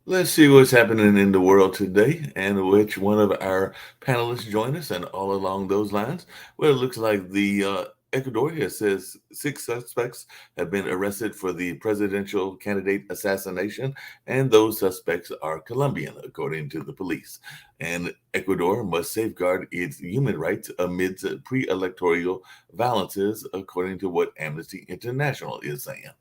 Let's see what's happening in the world today and which one of our panelists join us. And all along those lines, well, it looks like the Ecuador here says six suspects have been arrested for the presidential candidate assassination, and those suspects are Colombian, according to the police. And Ecuador must safeguard its human rights amidst pre-electoral violences, according to what Amnesty International is saying.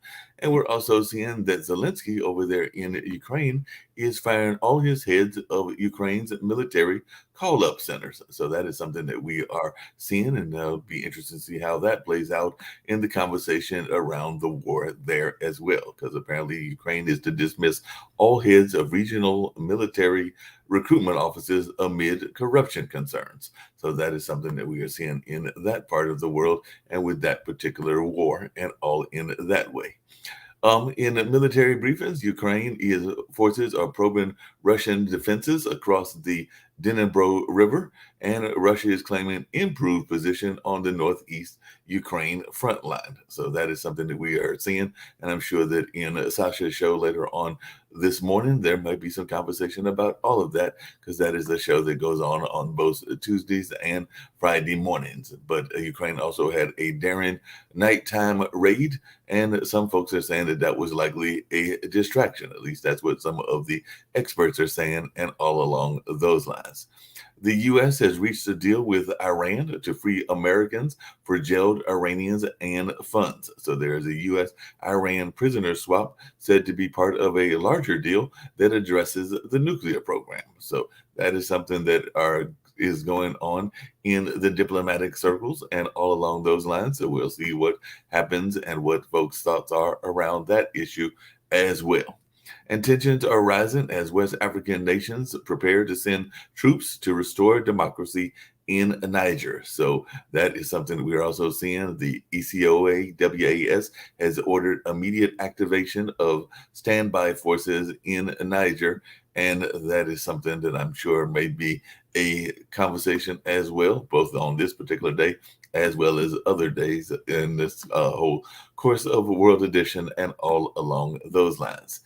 And we're also seeing that Zelensky over there in Ukraine is firing all his heads of Ukraine's military call up centers. So that is something that we are seeing, and it'll be interesting to see how that plays out in the conversation around the war there as well. Because apparently, Ukraine is to dismiss all heads of regional military recruitment offices amid corruption concerns. So that is something that we are seeing in that part of the world and with that particular war and all in that way. In the military briefings, Ukraine is forces are probing Russian defenses across the Dnipro River, and Russia is claiming improved position on the northeast Ukraine front line. So that is something that we are seeing, and I'm sure that in Sasha's show later on this morning, there might be some conversation about all of that because that is the show that goes on both Tuesdays and Friday mornings. But Ukraine also had a daring nighttime raid, and some folks are saying that that was likely a distraction. At least that's what some of the experts are saying, and all along those lines. The U.S. has reached a deal with Iran to free Americans for jailed Iranians and funds. So there is a U.S. Iran prisoner swap said to be part of a larger deal that addresses the nuclear program. So that is something that is going on in the diplomatic circles and all along those lines. So we'll see what happens and what folks' thoughts are around that issue as well. And tensions are rising as West African nations prepare to send troops to restore democracy in Niger. So that is something we're also seeing. The ECOA WAS has ordered immediate activation of standby forces in Niger. And that is something that I'm sure may be a conversation as well, both on this particular day as well as other days in this whole course of World Edition and all along those lines.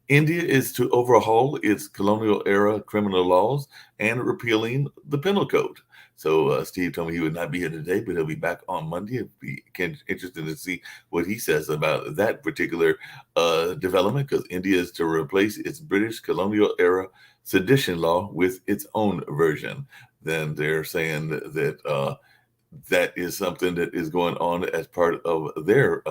India is to overhaul its colonial era criminal laws and repealing the penal code. So Steve told me he would not be here today, but he'll be back on Monday. It'd be interested to see what he says about that particular development, because India is to replace its British colonial era sedition law with its own version. Then they're saying that that is something that is going on as part of their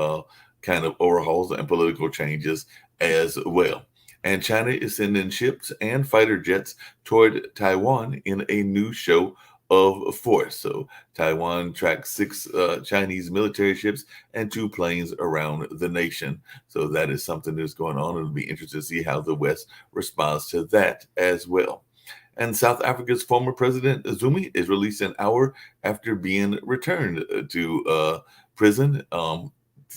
kind of overhauls and political changes as well. And China is sending ships and fighter jets toward Taiwan in a new show of force. So Taiwan tracks six Chinese military ships and two planes around the nation. So that is something that's going on. It'll be interesting to see how the West responds to that as well. And South Africa's former president Zuma is released an hour after being returned to prison.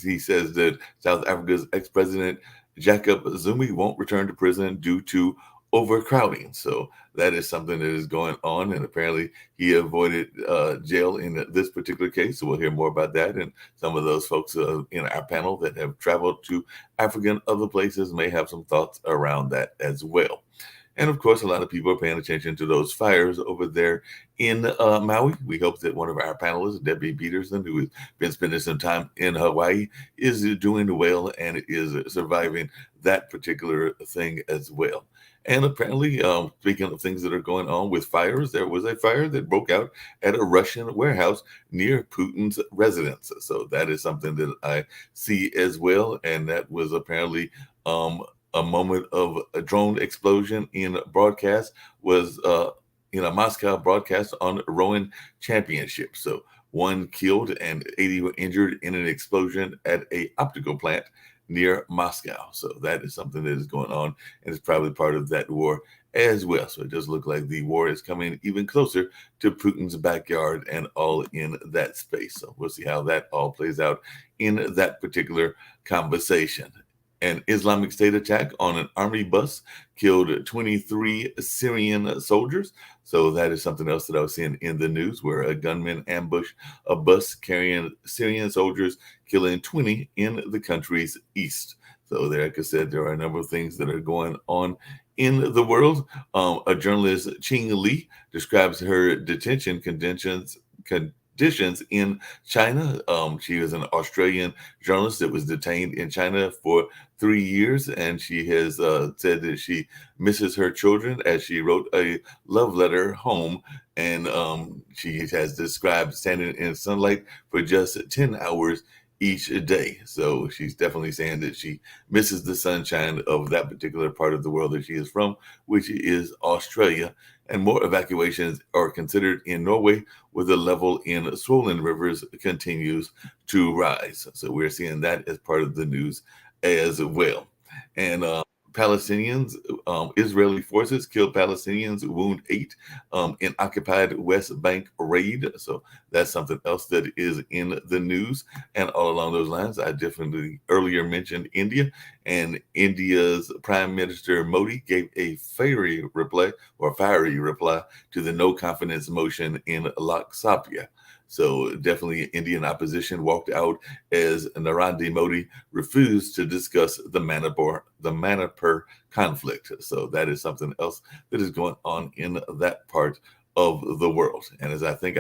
He says that South Africa's ex-president Jacob Zuma won't return to prison due to overcrowding. So that is something that is going on, and apparently he avoided jail in this particular case. So we'll hear more about that, and some of those folks in our panel that have traveled to Africa and other places may have some thoughts around that as well. And of course, a lot of people are paying attention to those fires over there in Maui. We hope that one of our panelists, Debbie Peterson, who has been spending some time in Hawaii, is doing well and is surviving that particular thing as well. And apparently, speaking of things that are going on with fires, there was a fire that broke out at a Russian warehouse near Putin's residence. So that is something that I see as well. And that was apparently a moment of a drone explosion in broadcast was in a Moscow broadcast on rowing championship. So one killed and 80 were injured in an explosion at a optical plant near Moscow. So that is something that is going on, and it's probably part of that war as well. So it does look like the war is coming even closer to Putin's backyard and all in that space. So we'll see how that all plays out in that particular conversation. An Islamic State attack on an army bus killed 23 Syrian soldiers. So that is something else that I was seeing in the news, where a gunman ambushed a bus carrying Syrian soldiers, killing 20 in the country's east. So there, like I said, there are a number of things that are going on in the world, a journalist, Ching Li, describes her detention conditions in China. She was an Australian journalist that was detained in China for 3 years, and she has said that she misses her children as she wrote a love letter home. And she has described standing in sunlight for just 10 hours each day. So she's definitely saying that she misses the sunshine of that particular part of the world that she is from, which is Australia. And more evacuations are considered in Norway, where the level in swollen rivers continues to rise. So we're seeing that as part of the news as well. And Palestinians, Israeli forces kill Palestinians, wound 8 in occupied West Bank raid. So that's something else that is in the news. And all along those lines, I definitely earlier mentioned India, and India's Prime Minister Modi gave a fiery reply to the no confidence motion in Lok Sabha. So definitely Indian opposition walked out as Narendra Modi refused to discuss the Manipur conflict. So that is something else that is going on in that part of the world. And as I think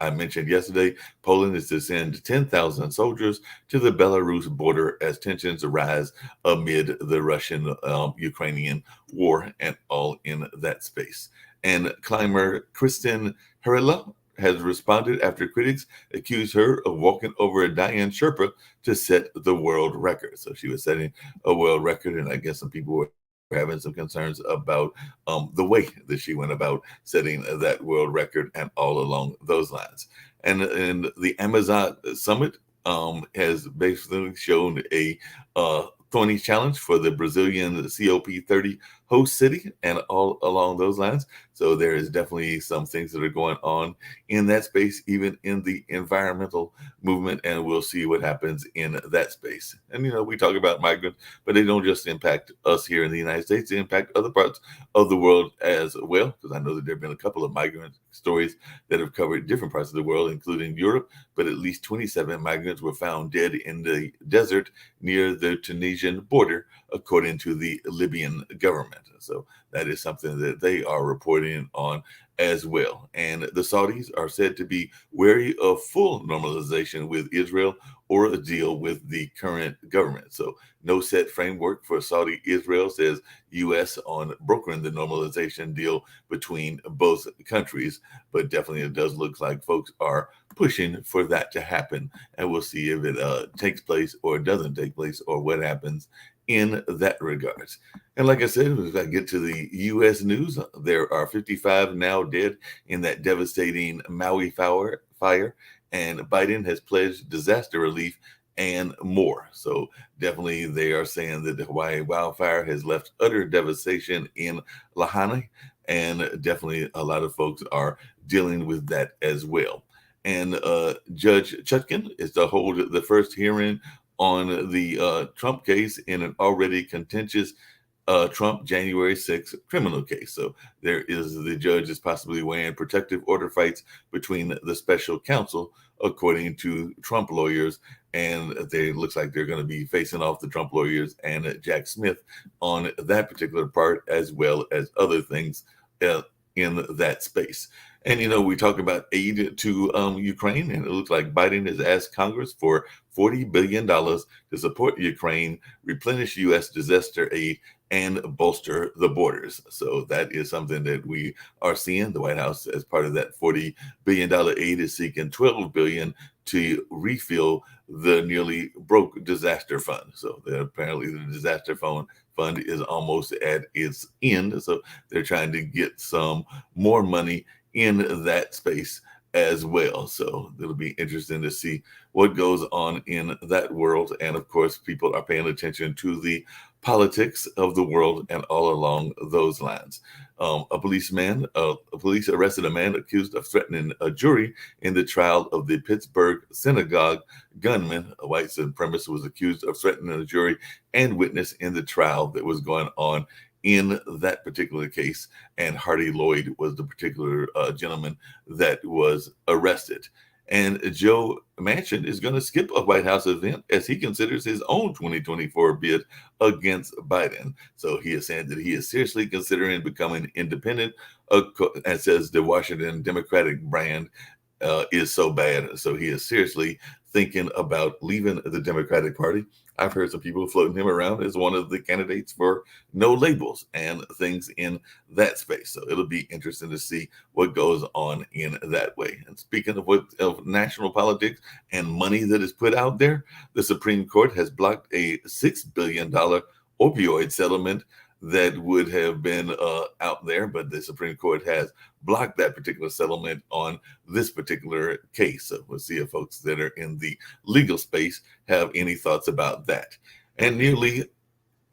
I mentioned yesterday, Poland is to send 10,000 soldiers to the Belarus border as tensions rise amid the Russian Ukrainian war and all in that space. And climber Kristen Herrilla has responded after critics accused her of walking over a Diane Sherpa to set the world record. So she was setting a world record, and I guess some people were having some concerns about the way that she went about setting that world record and all along those lines. And the Amazon Summit has basically shown a thorny challenge for the Brazilian COP30 host city and all along those lines. So there is definitely some things that are going on in that space, even in the environmental movement, and we'll see what happens in that space. And we talk about migrants, but they don't just impact us here in the United States; they impact other parts of the world as well. Because I know that there have been a couple of migrant stories that have covered different parts of the world, including Europe. But at least 27 migrants were found dead in the desert near the Tunisian border, according to the Libyan government. So that is something that they are reporting on as well. And the Saudis are said to be wary of full normalization with Israel or a deal with the current government. So no set framework for Saudi Israel, says U.S. on brokering the normalization deal between both countries. But definitely it does look like folks are pushing for that to happen. And we'll see if it takes place or doesn't take place or what happens in that regards. And like I said, if I get to the U.S. news, there are 55 now dead in that devastating Maui fire, and Biden has pledged disaster relief and more. So definitely they are saying that the Hawaii wildfire has left utter devastation in Lahaina, and definitely a lot of folks are dealing with that as well. And Judge Chutkan is to hold the first hearing on the Trump case in an already contentious Trump January 6th criminal case. So the judge is possibly weighing protective order fights between the special counsel, according to Trump lawyers. And it looks like they're going to be facing off the Trump lawyers and Jack Smith on that particular part, as well as other things in that space. And, we talk about aid to Ukraine, and it looks like Biden has asked Congress for $40 billion to support Ukraine, replenish U.S. disaster aid, and bolster the borders. So that is something that we are seeing. The White House, as part of that $40 billion aid, is seeking $12 billion to refill the nearly broke disaster fund. So apparently the disaster fund is almost at its end. So they're trying to get some more money in that space as well. So it'll be interesting to see what goes on in that world. And of course, people are paying attention to the politics of the world and all along those lines. Police arrested a man accused of threatening a jury in the trial of the Pittsburgh synagogue gunman. A white supremacist was accused of threatening a jury and witness in the trial that was going on in that particular case, and Hardy Lloyd was the particular gentleman that was arrested. And Joe Manchin is going to skip a White House event as he considers his own 2024 bid against Biden. So he is saying that he is seriously considering becoming independent, and says the Washington Democratic brand is so bad. So he is seriously thinking about leaving the Democratic Party. I've heard some people floating him around as one of the candidates for no labels and things in that space. So it'll be interesting to see what goes on in that way. And speaking of national politics and money that is put out there, the Supreme Court has blocked a $6 billion opioid settlement that would have been out there, but the Supreme Court has blocked that particular settlement on this particular case. So we'll see if folks that are in the legal space have any thoughts about that. And nearly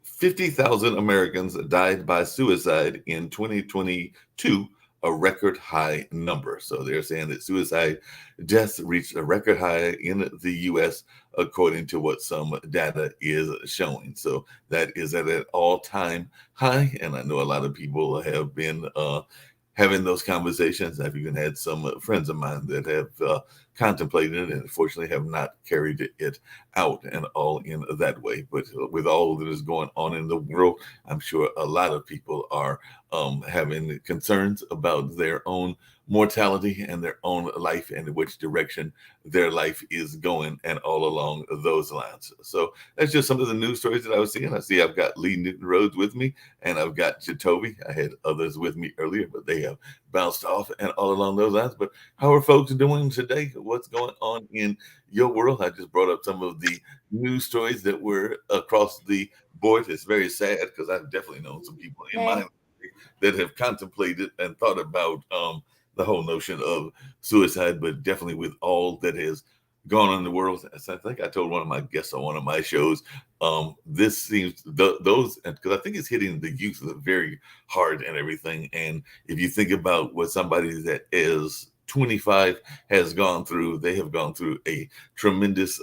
50,000 Americans died by suicide in 2022, a record high number. So they're saying that suicide deaths reached a record high in the US, according to what some data is showing. So that is at an all-time high. And I know a lot of people have been having those conversations. I've even had some friends of mine that have contemplated it and unfortunately have not carried it out and all in that way. But with all that is going on in the world, I'm sure a lot of people are having concerns about their own mortality and their own life and which direction their life is going and all along those lines. So that's just some of the news stories that I was seeing. I see I've got Lee Newton Rhodes with me and I've got Jatovi. I had others with me earlier, but they have bounced off and all along those lines. But how are folks doing today? What's going on in your world? I just brought up some of the news stories that were across the board. It's very sad because I've definitely known some people in my life that have contemplated and thought about the whole notion of suicide, but definitely with all that has gone on in the world. As I think I told one of my guests on one of my shows, this seems those, because I think it's hitting the youth very hard and everything. And if you think about what somebody that is 25 has gone through, they have gone through a tremendous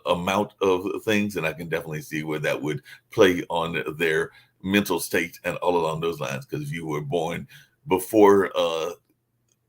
amount of things, and I can definitely see where that would play on their mental state and all along those lines. Because if you were born before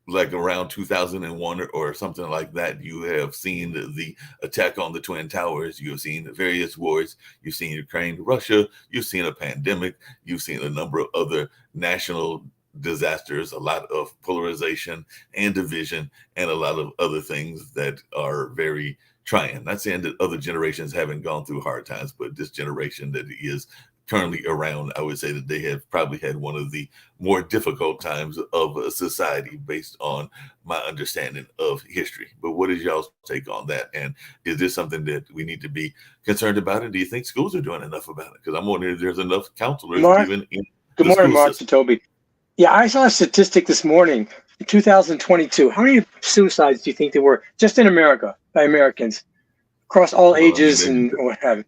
like around 2001 or something like that, you have seen the attack on the Twin Towers, you have seen various wars, you've seen Ukraine, Russia, you've seen a pandemic, you've seen a number of other national disasters, a lot of polarization and division, and a lot of other things that are very trying. Not saying that other generations haven't gone through hard times, but this generation that is currently around, I would say that they have probably had one of the more difficult times of society based on my understanding of history. But what is y'all's take on that? And is this something that we need to be concerned about? And do you think schools are doing enough about it? Because I'm wondering if there's enough counselors Mark, even in good the morning, school Mark system. Toby. Yeah, I saw a statistic this morning. In 2022, how many suicides do you think there were just in America by Americans across all Well, ages and what have you?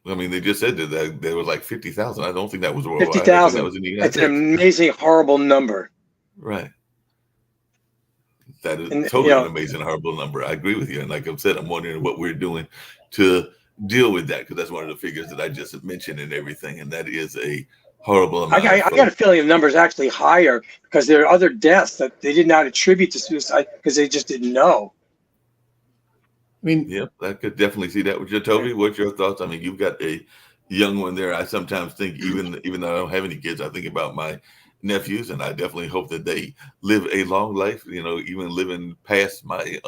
they just said that there was like 50,000. I don't think that was worldwide. I think that 50,000. was in the United That's an States. amazing, horrible number. Right. That is And totally an amazing, horrible number. I agree with you. And like I said, I'm wondering what we're doing to deal with that, because that's one of the figures that I just mentioned and everything. And that is a horrible amount of I got a folks. feeling the number is actually higher because there are other deaths that they did not attribute to suicide because they just didn't know. I mean, Yep, I could definitely see that with you, Toby. What's your thoughts? I mean, you've got a young one there. I sometimes think, even though I don't have any kids, I think about my nephews, and I definitely hope that they live a long life. You know, even living past my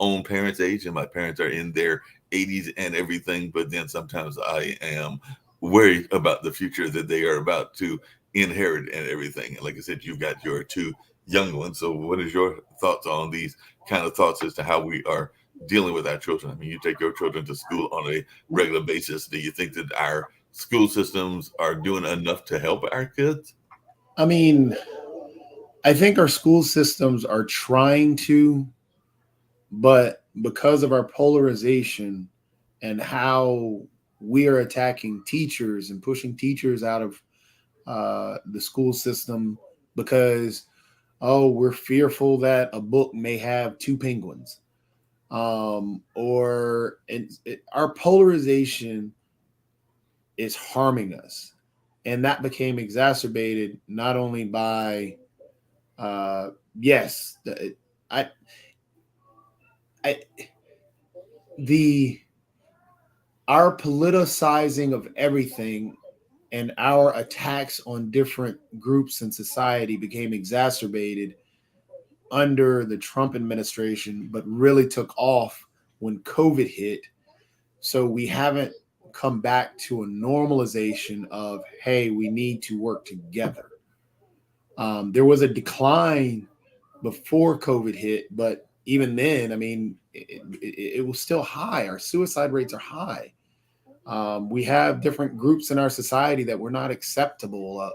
own parents' age, and my parents are in their 80s and everything. But then sometimes I am worried about the future that they are about to inherit and everything. And like I said, you've got your two young ones. So, what is your thoughts on these kind of thoughts as to how we are dealing with our children? I mean, you take your children to school on a regular basis. Do you think that our school systems are doing enough to help our kids? I mean, I think our school systems are trying to, but because of our polarization and how we are attacking teachers and pushing teachers out of the school system because, oh, we're fearful that a book may have two penguins. Our polarization is harming us. And that became exacerbated not only by, yes, I I, the our politicizing of everything and our attacks on different groups in society became exacerbated under the Trump administration, but really took off when COVID hit. So we haven't come back to a normalization of, hey, we need to work together. There was a decline before COVID hit, but even then, I mean, it was still high. Our suicide rates are high. We have different groups in our society that we're not acceptable,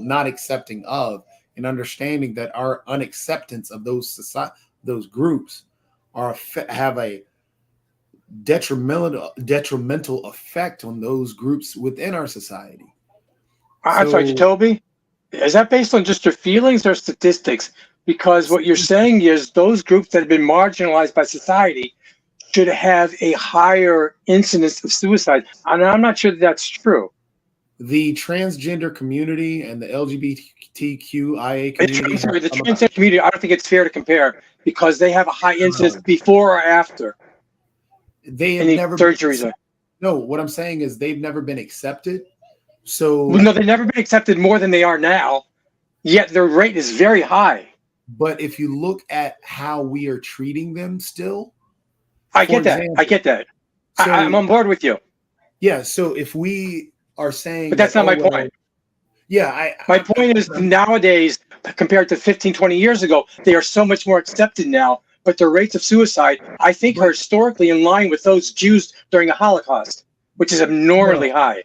not accepting of, and understanding that our unacceptance of those groups have a detrimental effect on those groups within our society. I'm sorry, Jacoby, is that based on just your feelings or statistics? Because what you're saying is those groups that have been marginalized by society should have a higher incidence of suicide. And I'm not sure that that's true. The transgender community and the LGBTQIA community. The transgender community, I don't think it's fair to compare because they have a high incidence before or after. They have never surgeries. No, what I'm saying is they've never been accepted. So no, they've never been accepted more than they are now. Yet their rate is very high. But if you look at how we are treating them still, I get that. So, I'm on board with you. Yeah. So if we are saying, but that's not my point. Yeah. My point is nowadays, compared to 15, 20 years ago, they are so much more accepted now. But their rates of suicide, I think, are historically in line with those Jews during the Holocaust, which is abnormally high.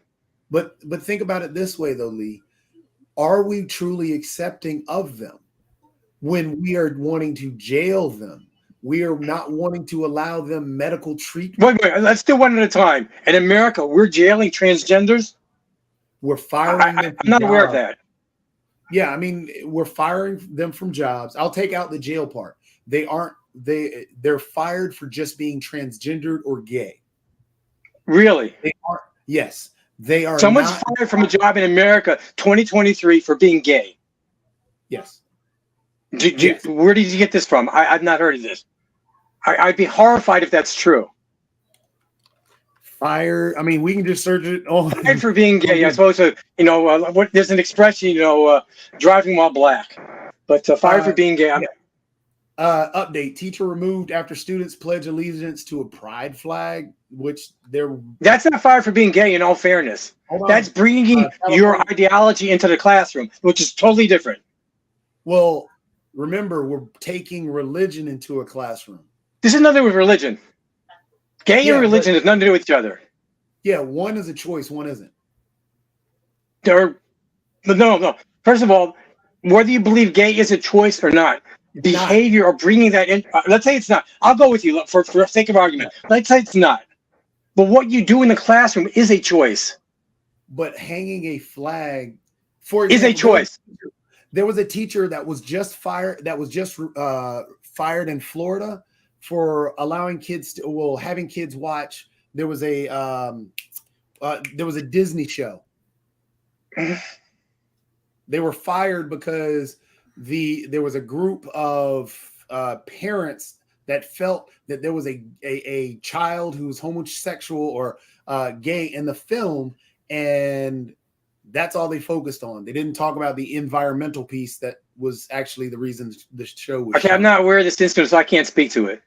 But think about it this way, though, Lee. Are we truly accepting of them when we are wanting to jail them? We are not wanting to allow them medical treatment. Wait, let's do one at a time. In America, we're jailing transgenders. We're firing them. I'm not aware of that. Yeah, I mean, we're firing them from jobs. I'll take out the jail part. They're fired for just being transgendered or gay. Really? They are. Yes, they are. Someone's fired from a job in America, 2023, for being gay. Yes. Where did you get this from? I've not heard of this. I'd be horrified if that's true. Fired. I mean, we can just search it. Fired for being gay. I suppose there's an expression, driving while black, but fired for being gay. Yeah. Update: teacher removed after students pledge allegiance to a pride flag, that's not fired for being gay. In all fairness, that's bringing your ideology into the classroom, which is totally different. Well, remember, we're taking religion into a classroom. This is nothing with religion. Gay and religion has nothing to do with each other. Yeah, one is a choice, one isn't. No. First of all, whether you believe gay is a choice or not, behavior or bringing that in. Let's say it's not. I'll go with you for sake of argument. Let's say it's not. But what you do in the classroom is a choice. But hanging a flag, for example, is a choice. There was a teacher that was just fired. That was just fired in Florida for allowing having kids watch. There was a Disney show. They were fired because there was a group of parents that felt that there was a child who was homosexual or gay in the film, and that's all they focused on. They didn't talk about the environmental piece that was actually the reason the show was. Okay, shown. I'm not aware of this incident, so I can't speak to it.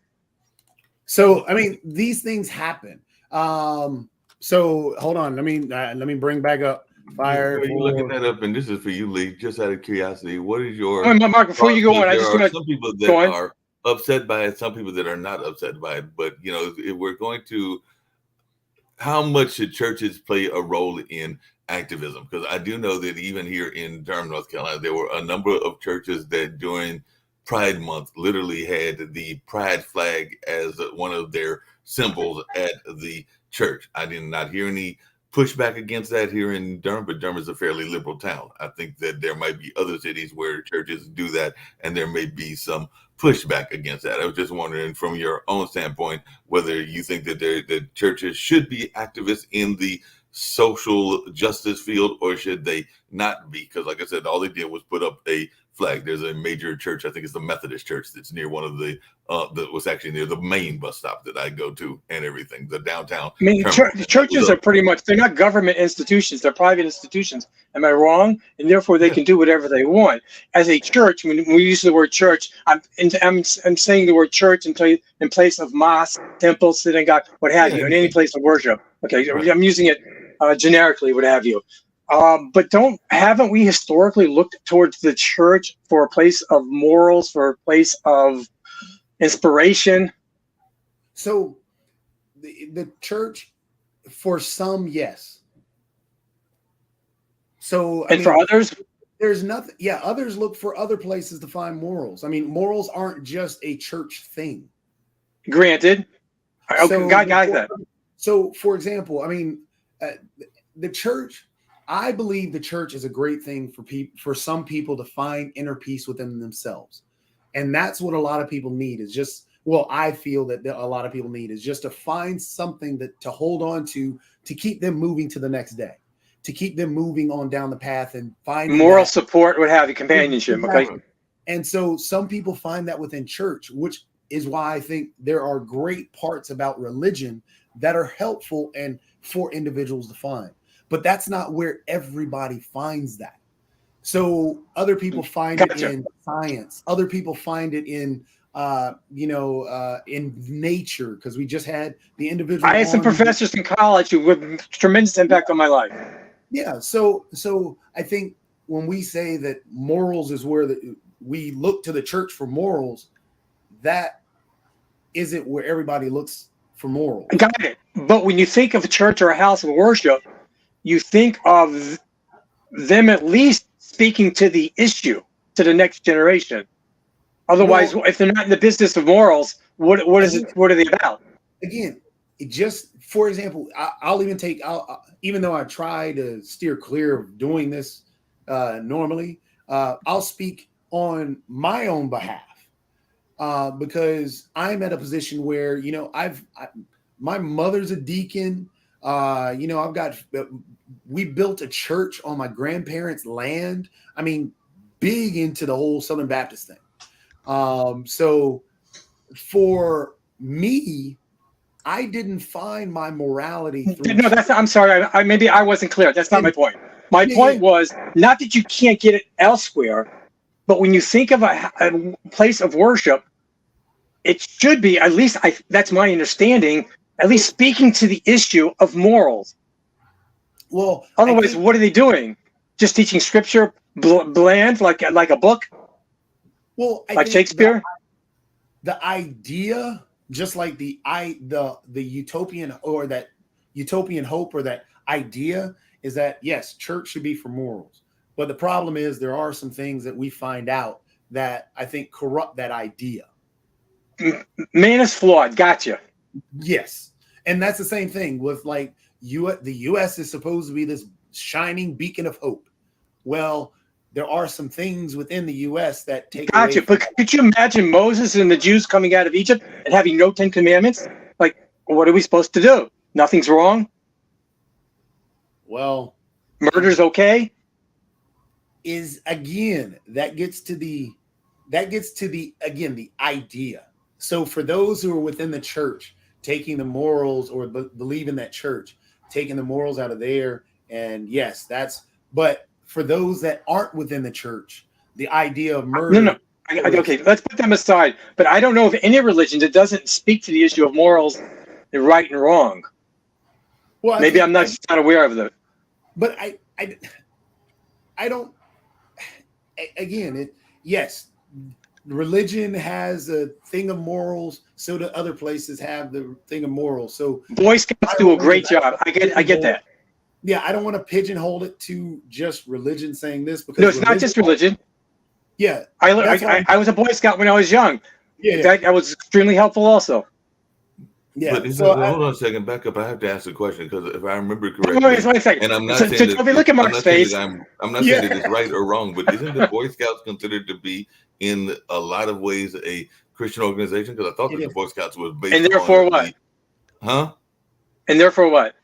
So, I mean, these things happen. So hold on. Let me bring back up fire. Are you looking that up? And this is for you, Lee. Just out of curiosity, what is your Mark? Before you go on, I just want to. Some people that are upset by it. Some people that are not upset by it. But if we're going to, how much should churches play a role in activism? Because I do know that even here in Durham, North Carolina, there were a number of churches that during Pride Month literally had the pride flag as one of their symbols at the church. I did not hear any pushback against that here in Durham, but Durham is a fairly liberal town. I think that there might be other cities where churches do that, and there may be some pushback against that. I was just wondering from your own standpoint whether you think that that churches should be activists in the social justice field, or should they not be? Because like I said, all they did was put up a flag. There's a major church, I think it's the Methodist church, that's near one of the that was actually near the main bus stop that I go to and everything. The downtown. I mean, churches are pretty much, they're not government institutions, they're private institutions. Am I wrong? And therefore they can do whatever they want. As a church, when we use the word church, I'm saying the word church in place of mosque, temple, synagogue, what have you, in any place of worship. Okay, right. I'm using it generically, what have you. But haven't we historically looked towards the church for a place of morals, for a place of inspiration? So the church, for some, yes. So for others, there's nothing. Yeah, others look for other places to find morals. I mean, morals aren't just a church thing. Granted. Okay, so, got that. So, for example, I mean, the church. I believe the church is a great thing for some people to find inner peace within themselves. And that's what a lot of people need is just, well, I feel that a lot of people need is just to find something to hold on to keep them moving to the next day, to keep them moving on down the path and find moral support, what have you, companionship. Exactly. Okay. And so some people find that within church, which is why I think there are great parts about religion that are helpful and for individuals to find. But that's not where everybody finds that. So other people find it in science. Other people find it in, in nature, because we just had the individual. I had some professors in college who had tremendous impact on my life. Yeah. So I think when we say that morals is where we look to the church for morals, that isn't where everybody looks for morals. Got it. But when you think of a church or a house of worship, you think of them at least speaking to the issue, to the next generation. Otherwise, if they're not in the business of morals, what are they about? Again, for example, I'll even though I try to steer clear of doing this normally, I'll speak on my own behalf because I'm at a position where, my mother's a deacon. We built a church on my grandparents' land. I mean, big into the whole Southern Baptist thing. So for me, I didn't find my morality. No, I'm sorry. Maybe I wasn't clear. That's not my point. My point was not that you can't get it elsewhere, but when you think of a place of worship, it should be, at least that's my understanding, at least speaking to the issue of morals. Well, otherwise, what are they doing? Just teaching scripture bland, like a book? Well, like Shakespeare? The idea, just like the utopian or that utopian hope or that idea is that, yes, church should be for morals. But the problem is there are some things that we find out that I think corrupt that idea. Man is flawed. Gotcha. Yes. And that's the same thing with the U.S. is supposed to be this shining beacon of hope. Well, there are some things within the U.S. that take. Gotcha. But could you imagine Moses and the Jews coming out of Egypt and having no 10 commandments? Like, what are we supposed to do? Nothing's wrong. Well, murder's okay. That gets to the idea. So for those who are within the church, taking the morals or believe in that church, taking the morals out of there, and yes, but for those that aren't within the church, the idea of murder. No. Okay, let's put them aside. But I don't know of any religion that doesn't speak to the issue of morals, and right and wrong. Well, maybe I'm not aware of that. But I don't. Again, yes, religion has a thing of morals, so do other places have the thing of morals. So Boy Scouts do a great job. I get that. Yeah, I don't want to pigeonhole it to just religion saying this because no, it's not just religion. Yeah, I was a Boy Scout when I was young. Yeah, that was extremely helpful also. Yeah. But hold on a second, back up. I have to ask a question because if I remember correctly, wait a second. And I'm not saying that. Look at Mark's face. I'm not saying that it's right or wrong, but isn't the Boy Scouts considered to be, in a lot of ways, a Christian organization? Because I thought that the Boy Scouts was based. And therefore, what? Huh? And therefore, what?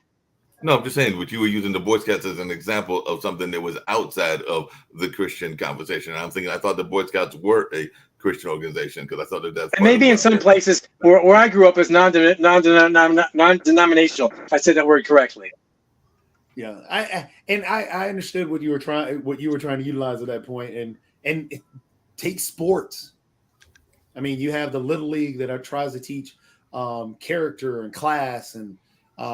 No, I'm just saying, but you were using the Boy Scouts as an example of something that was outside of the Christian conversation. And I'm thinking, I thought the Boy Scouts were a Christian organization because I thought that's And part of maybe in what some they're. places where I grew up is non-denominational. I said that word correctly. Yeah, I understood what you were trying to utilize at that point, and take sports. I mean, you have the Little League that tries to teach character and class and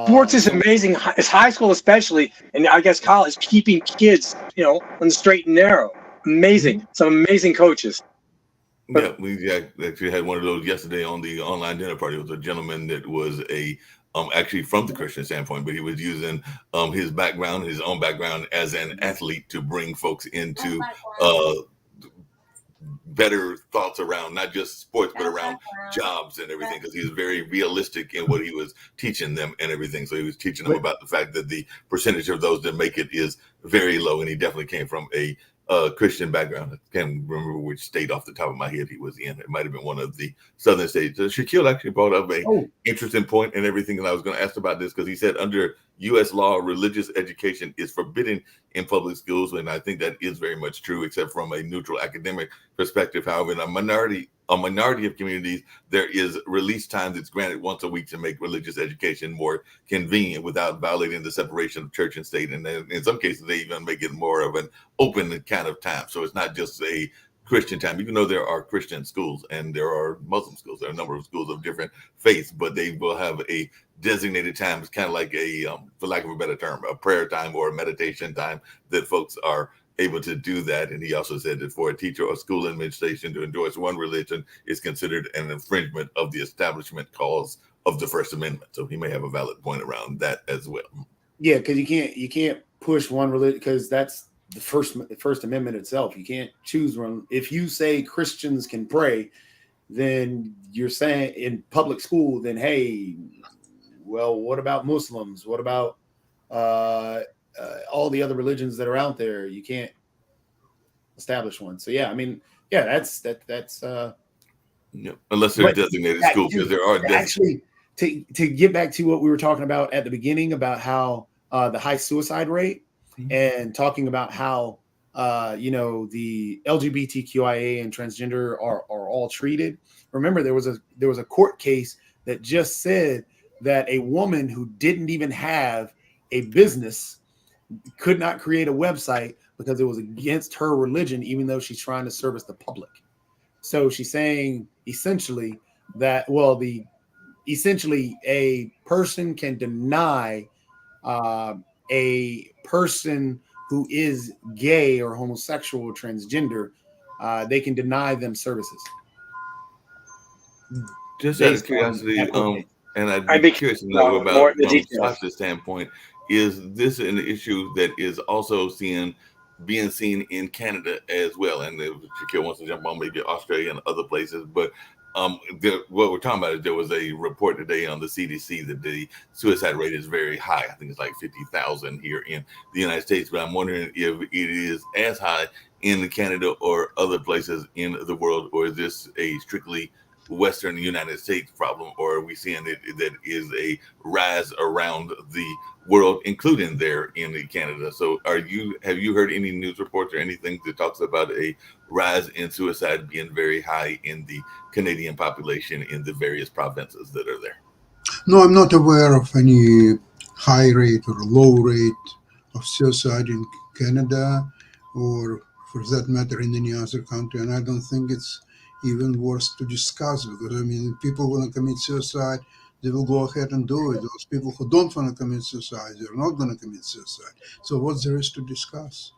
Sports is amazing. It's high school especially, and I guess college, keeping kids, on the straight and narrow. Amazing. Some amazing coaches. Yeah, we actually had one of those yesterday on the online dinner party. It was a gentleman that was actually from the Christian standpoint, but he was using his own background as an athlete to bring folks into better thoughts around not just sports but around jobs and everything, because he was very realistic in what he was teaching them and everything. So he was teaching them about the fact that the percentage of those that make it is very low, and he definitely came from a Christian background. I can't remember which state off the top of my head he was in. It might have been one of the southern states. Shaquille actually brought up a interesting point and everything, and I was going to ask about this because he said under U.S. law, religious education is forbidden in public schools, and I think that is very much true, except from a neutral academic perspective. However, in a minority of communities, there is release time that's granted once a week to make religious education more convenient without violating the separation of church and state. And then in some cases, they even make it more of an open kind of time. So it's not just a Christian time, even though there are Christian schools and there are Muslim schools. There are a number of schools of different faiths, but they will have a designated time. It's kind of like for lack of a better term, a prayer time or a meditation time that folks are able to do that. And he also said that for a teacher or school administration to endorse one religion is considered an infringement of the establishment clause of the First Amendment. So he may have a valid point around that as well. Yeah, because you can't push one religion, because that's the First Amendment itself. You can't choose one. If you say Christians can pray, then you're saying in public school, then hey, well, what about Muslims? What about all the other religions that are out there? You can't establish one. So yeah, I mean, yeah, that's unless they're designated schools, because there are actually to get back to what we were talking about at the beginning about how the high suicide rate, and talking about how the LGBTQIA and transgender are all treated. Remember, there was a court case that just said that a woman who didn't even have a business could not create a website because it was against her religion, even though she's trying to service the public. So she's saying essentially that, essentially a person can deny a person who is gay or homosexual or transgender, they can deny them services. Just out of curiosity, and I'd be curious to know about from Sasha's standpoint, is this an issue that is also being seen in Canada as well? And if Shaquille wants to jump on, maybe Australia and other places, but what we're talking about is there was a report today on the CDC that the suicide rate is very high. I think it's like 50,000 here in the United States, but I'm wondering if it is as high in Canada or other places in the world, or is this a strictly Western United States problem, or are we seeing that is a rise around the world, including there in Canada? So have you heard any news reports or anything that talks about a rise in suicide being very high in the Canadian population in the various provinces that are there? No, I'm not aware of any high rate or low rate of suicide in Canada, or for that matter in any other country, and I don't think it's even worse to discuss, because I mean, if people want to commit suicide, they will go ahead and do it. Those people who don't want to commit suicide, they're not going to commit suicide. So what's there is to discuss?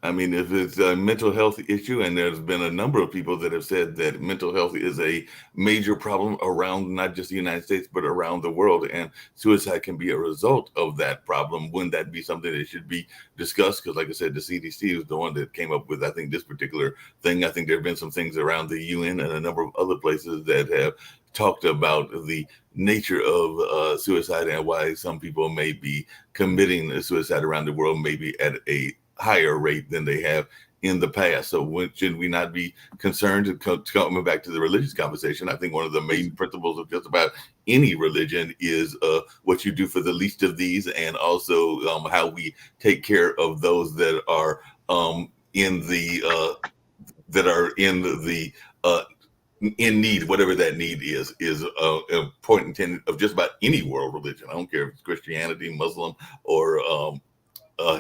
I mean, if it's a mental health issue, and there's been a number of people that have said that mental health is a major problem around not just the United States, but around the world, and suicide can be a result of that problem, wouldn't that be something that should be discussed? Because like I said, the CDC is the one that came up with, I think, this particular thing. I think there have been some things around the UN and a number of other places that have talked about the nature of suicide and why some people may be committing suicide around the world, maybe at a higher rate than they have in the past. So should we not be concerned? Coming back to the religious conversation, I think one of the main principles of just about any religion is what you do for the least of these, and also how we take care of those that are in the in need, whatever that need is an important tenet of just about any world religion. I don't care if it's Christianity, Muslim, or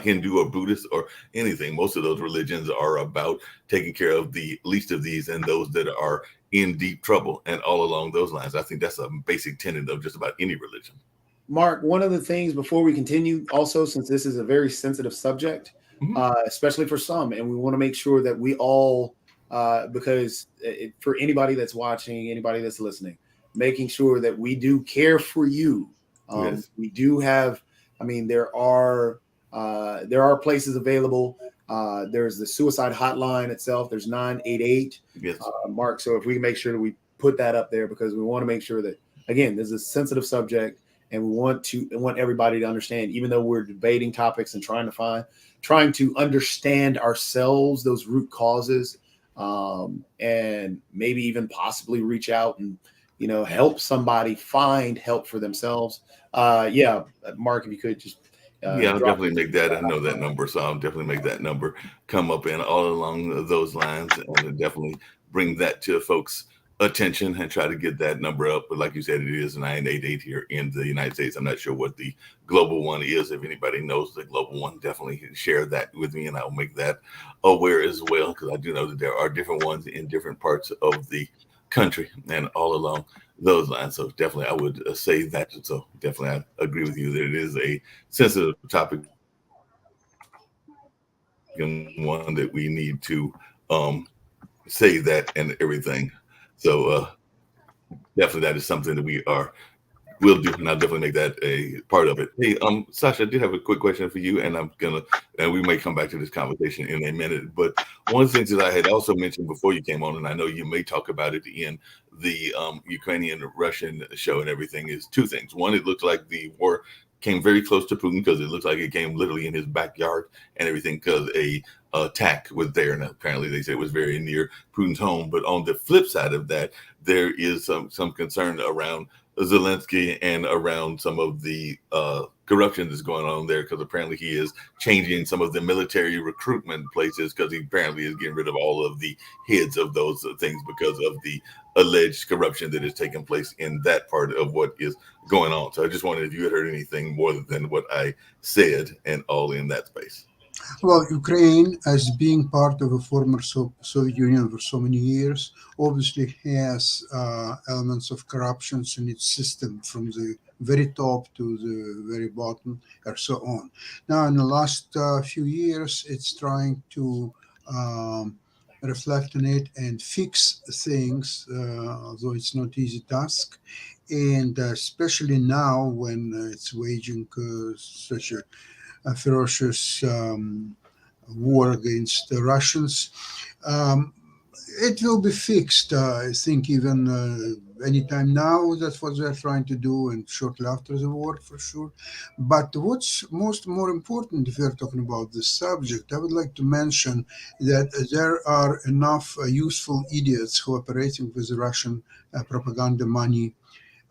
Hindu or Buddhist or anything. Most of those religions are about taking care of the least of these and those that are in deep trouble. And all along those lines, I think that's a basic tenet of just about any religion. Mark, one of the things before we continue, also, since this is a very sensitive subject, especially for some, and we want to make sure that we all, because for anybody that's watching, anybody that's listening, making sure that we do care for you. Yes. We do have, I mean, there are places available. There's the suicide hotline itself. There's 988. Yes. Mark, so if we can make sure that we put that up there, because we want to make sure that, again, this is a sensitive subject, and we want everybody to understand, even though we're debating topics and trying to understand ourselves, those root causes, and maybe even possibly reach out and, help somebody find help for themselves. Mark, if you could just I'll definitely make that. I know that number, so I'll definitely make that number come up and all along those lines, and definitely bring that to folks' attention and try to get that number up. But like you said, it is 988 here in the United States. I'm not sure what the global one is. If anybody knows the global one, definitely share that with me, and I'll make that aware as well, because I do know that there are different ones in different parts of the country and all along those lines. So definitely I would say that. So definitely I agree with you that it is a sensitive topic and one that we need to say that and everything. So definitely that is something that we'll do, and I'll definitely make that a part of it. Hey, Sasha, I did have a quick question for you, and we may come back to this conversation in a minute. But one of the things that I had also mentioned before you came on, and I know you may talk about it in the Ukrainian-Russian show and everything, is two things. One, it looks like the war came very close to Putin, because it looks like it came literally in his backyard and everything, because a attack was there, and apparently they said it was very near Putin's home. But on the flip side of that, there is some concern around Zelensky and around some of the corruption that's going on there, because apparently he is changing some of the military recruitment places, because he apparently is getting rid of all of the heads of those things because of the alleged corruption that is taking place in that part of what is going on. So I just wondered if you had heard anything more than what I said, and all in that space. Well, Ukraine, as being part of a former Soviet Union for so many years, obviously has elements of corruption in its system, from the very top to the very bottom, and so on. Now, in the last few years, it's trying to reflect on it and fix things, although it's not an easy task. And especially now, when it's waging such a ferocious war against the Russians. It will be fixed, I think, even anytime now. That's what they're trying to do, and shortly after the war, for sure. But what's more important, if we're talking about this subject, I would like to mention that there are enough useful idiots who are operating with Russian propaganda money,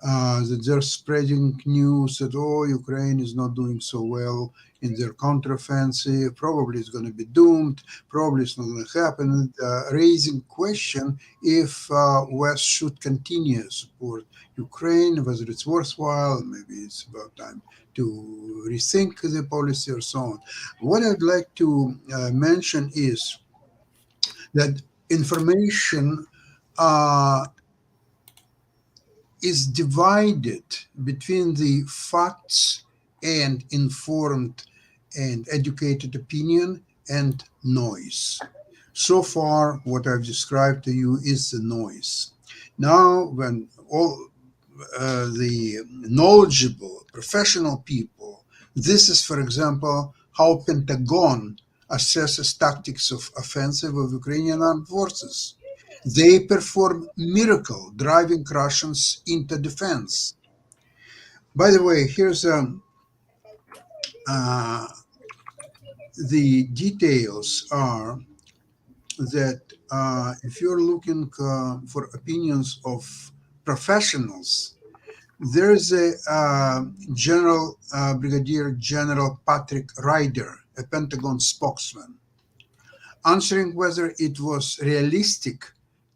that they're spreading news that, Ukraine is not doing so well in their counteroffensive, probably it's going to be doomed, probably it's not going to happen, raising question if West should continue to support Ukraine, whether it's worthwhile, maybe it's about time to rethink the policy or so on. What I'd like to mention is that information is divided between the facts and informed and educated opinion and noise. So far, what I've described to you is the noise. Now, when all the knowledgeable professional people, this is, for example, how Pentagon assesses tactics of offensive of Ukrainian armed forces. They perform miracle, driving Russians into defense. By the way, here's the details are that if you're looking for opinions of professionals, there's a Brigadier General Patrick Ryder, a Pentagon spokesman, answering whether it was realistic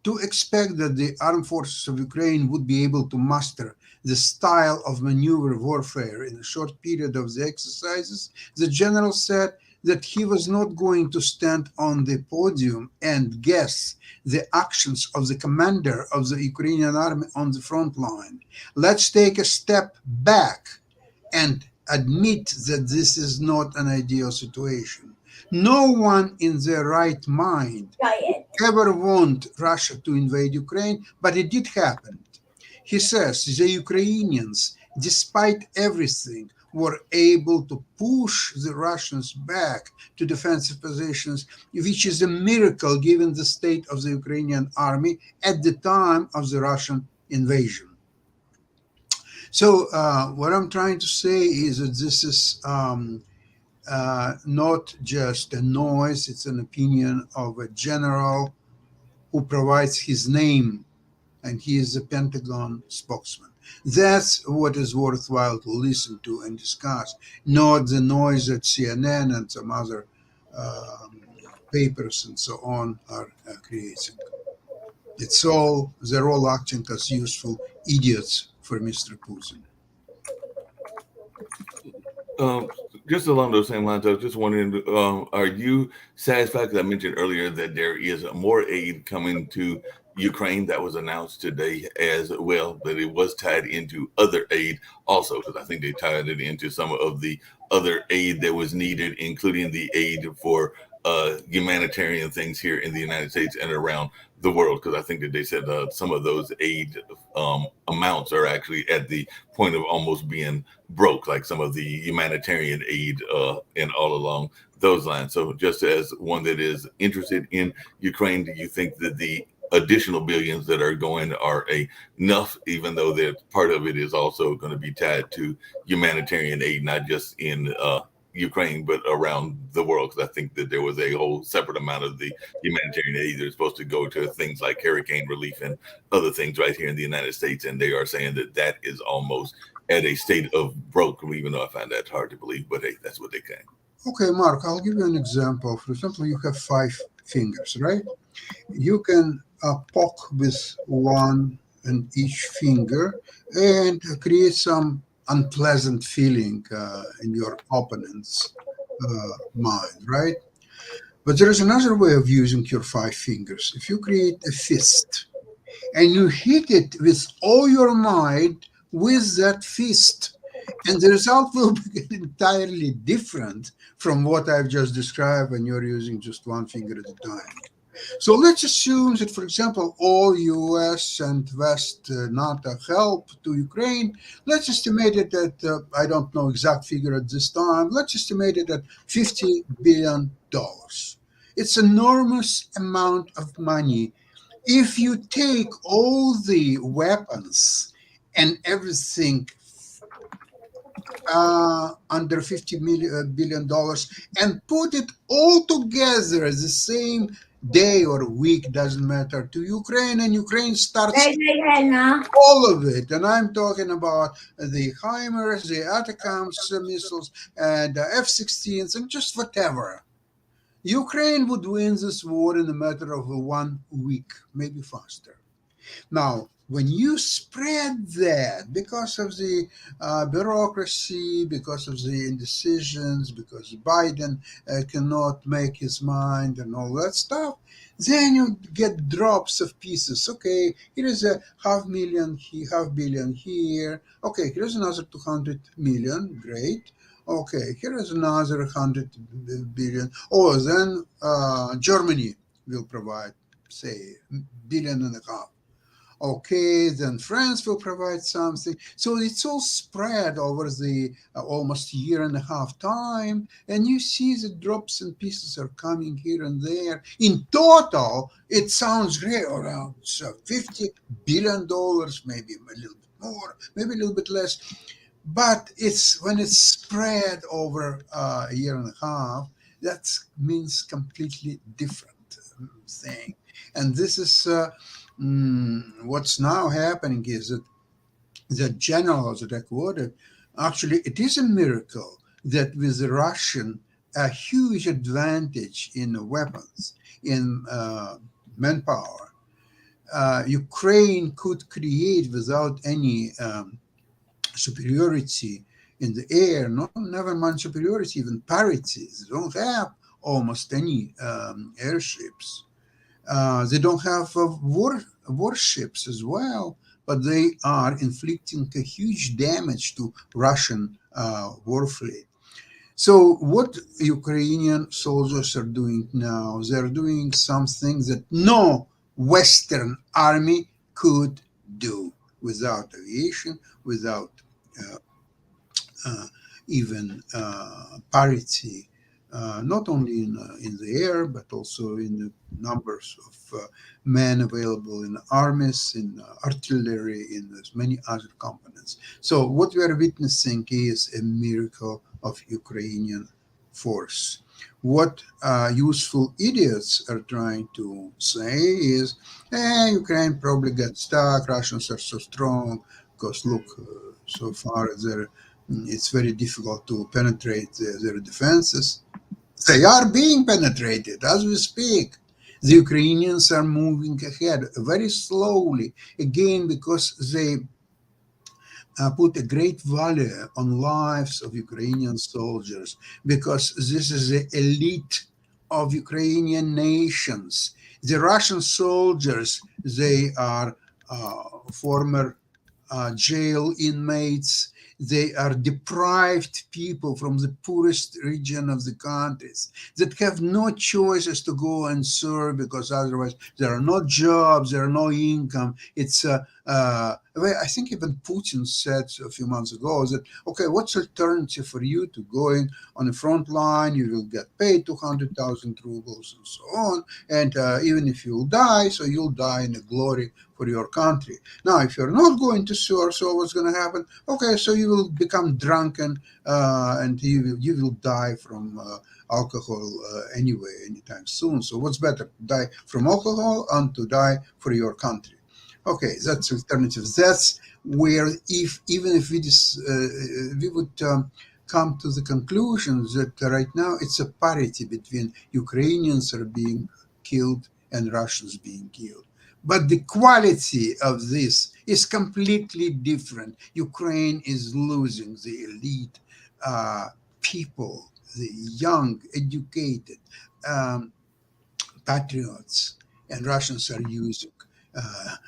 to expect that the armed forces of Ukraine would be able to master the style of maneuver warfare in a short period of the exercises. The general said that he was not going to stand on the podium and guess the actions of the commander of the Ukrainian army on the front line. Let's take a step back and admit that this is not an ideal situation. No one in their right mind ever want Russia to invade Ukraine, but it did happen. He says the Ukrainians, despite everything, were able to push the Russians back to defensive positions, which is a miracle given the state of the Ukrainian army at the time of the Russian invasion. So what I'm trying to say is that this is not just a noise, it's an opinion of a general who provides his name, and he is a Pentagon spokesman. That's what is worthwhile to listen to and discuss, not the noise that CNN and some other papers and so on are creating. They're all acting as useful idiots for Mr. Putin. Just along those same lines, I was just wondering, are you satisfied? Because I mentioned earlier that there is more aid coming to Ukraine that was announced today as well, but it was tied into other aid also, because I think they tied it into some of the other aid that was needed, including the aid for humanitarian things here in the United States and around the world, because I think that they said some of those aid amounts are actually at the point of almost being broke, like some of the humanitarian aid and all along those lines. So just as one that is interested in Ukraine, do you think that the additional billions that are going are enough, even though that part of it is also going to be tied to humanitarian aid, not just in Ukraine, but around the world? Because I think that there was a whole separate amount of the humanitarian aid that is supposed to go to things like hurricane relief and other things right here in the United States. And they are saying that that is almost at a state of broke, even though I find that hard to believe, but hey, that's what they claim. Okay, Mark, I'll give you an example. For example, you have 5 fingers, right? You can poke with one and each finger and create some unpleasant feeling in your opponent's mind, right? But there is another way of using your 5 fingers. If you create a fist and you hit it with all your might with that fist, and the result will be entirely different from what I've just described when you're using just one finger at a time. So let's assume that, for example, all US and West NATO help to Ukraine, let's estimate it at, I don't know exact figure at this time, let's estimate it at $50 billion. It's an enormous amount of money. If you take all the weapons and everything under $50 billion and put it all together the same day or week, doesn't matter, to Ukraine, and Ukraine starts all of it. And I'm talking about the HIMARS, the ATACMS missiles, and F-16s, and just whatever. Ukraine would win this war in a matter of 1 week, maybe faster. Now, when you spread that because of the bureaucracy, because of the indecisions, because Biden cannot make his mind and all that stuff, then you get drops of pieces. Okay, here is a half billion here. Okay, here's another 200 million. Great. Okay, here is another 100 billion. Oh, then Germany will provide, say, $1.5 billion. Okay, then France will provide something. So it's all spread over the almost year and a half time. And you see the drops and pieces are coming here and there. In total, it sounds great, around $50 billion, maybe a little bit more, maybe a little bit less. But it's when it's spread over a year and a half, that means completely different. thing. And this is what's now happening is that the generals that I quoted, actually, it is a miracle that with the Russian, a huge advantage in weapons, in manpower, Ukraine could create without any superiority in the air, never mind superiority, even parity. They don't have almost any airships. They don't have warships as well, but they are inflicting a huge damage to Russian warfleet. So what Ukrainian soldiers are doing now, they're doing something that no Western army could do without aviation, without even parity, not only in the air, but also in the numbers of men available in armies, in artillery, in many other components. So what we are witnessing is a miracle of Ukrainian force. What useful idiots are trying to say is, Ukraine probably got stuck, Russians are so strong, because look, so far it's very difficult to penetrate their defenses. They are being penetrated as we speak. The Ukrainians are moving ahead very slowly, again, because they put a great value on lives of Ukrainian soldiers, because this is the elite of Ukrainian nations. The Russian soldiers, they are former jail inmates. They are deprived people from the poorest region of the countries that have no choices to go and serve, because otherwise there are no jobs, there are no income. It's I think even Putin said a few months ago that, okay, what's the alternative for you to going on the front line? You will get paid 200,000 rubles and so on. And even if you'll die, so you'll die in a glory for your country. Now, if you're not going to serve, so what's going to happen? Okay, so you will become drunken and you will die from alcohol anyway, anytime soon. So what's better, die from alcohol and to die for your country? Okay, that's alternative. That's where, even if we would come to the conclusion that right now it's a parity between Ukrainians are being killed and Russians being killed. But the quality of this is completely different. Ukraine is losing the elite people, the young, educated patriots, and Russians are using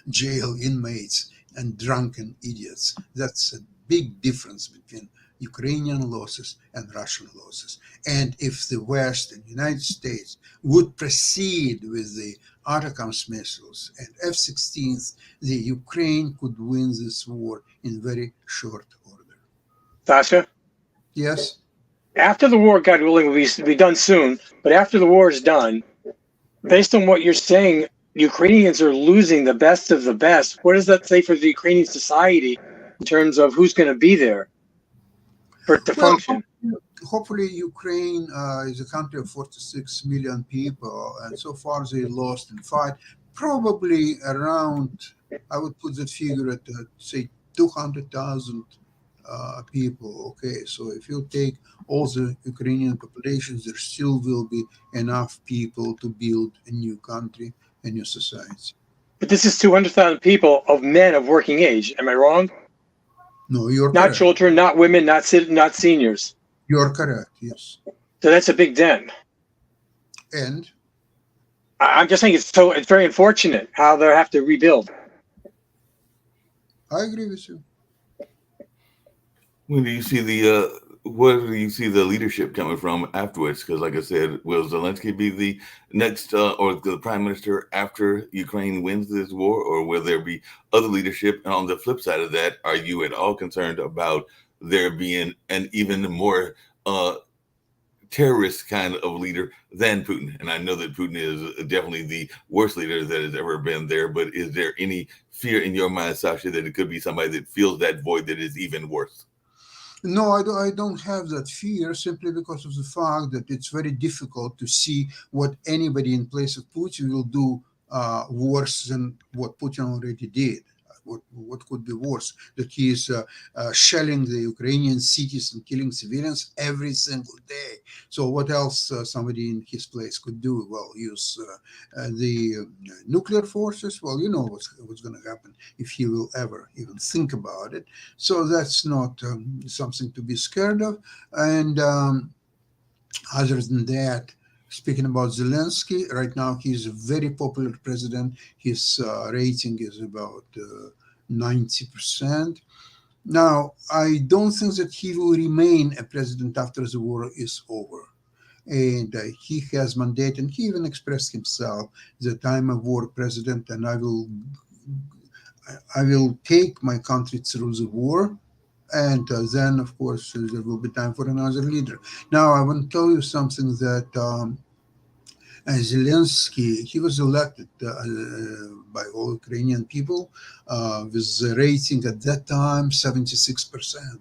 jail inmates and drunken idiots. That's a big difference between Ukrainian losses and Russian losses. And if the West and the United States would proceed with the ATACMS missiles and F-16s, the Ukraine could win this war in very short order. Sasha? Yes? After the war, God willing, will be done soon, but after the war is done, based on what you're saying, Ukrainians are losing the best of the best. What does that say for the Ukrainian society in terms of who's going to be there for it to function? Hopefully, Ukraine is a country of 46 million people, and so far they lost in fight. Probably around, I would put that figure at, say, 200,000 people. Okay, so if you take all the Ukrainian populations, there still will be enough people to build a new country, a new society. But this is 200,000 people of men of working age. Am I wrong? No, you're not correct. Children, not women, not seniors. You're correct, yes. So that's a big dent. And? I'm just saying it's very unfortunate how they have to rebuild. I agree with you. When do you see where do you see the leadership coming from afterwards? Because, like I said, will Zelensky be the next or the prime minister after Ukraine wins this war, or will there be other leadership? And on the flip side of that, are you at all concerned about there being an even more terrorist kind of leader than Putin? And I know that Putin is definitely the worst leader that has ever been there, but is there any fear in your mind, Sasha, that it could be somebody that fills that void that is even worse? No, I don't have that fear simply because of the fact that it's very difficult to see what anybody in place of Putin will do worse than what Putin already did. What could be worse? That he is shelling the Ukrainian cities and killing civilians every single day. So what else somebody in his place could do? Well, use the nuclear forces. Well, you know what's going to happen if he will ever even think about it. So that's not something to be scared of. And other than that, speaking about Zelensky, right now he's a very popular president. His rating is about 90%. Now, I don't think that he will remain a president after the war is over. And he has mandate, and he even expressed himself that I'm a war president and I will take my country through the war. And then, of course, there will be time for another leader. Now, I want to tell you something that Zelensky, he was elected by all Ukrainian people with the rating at that time 76%.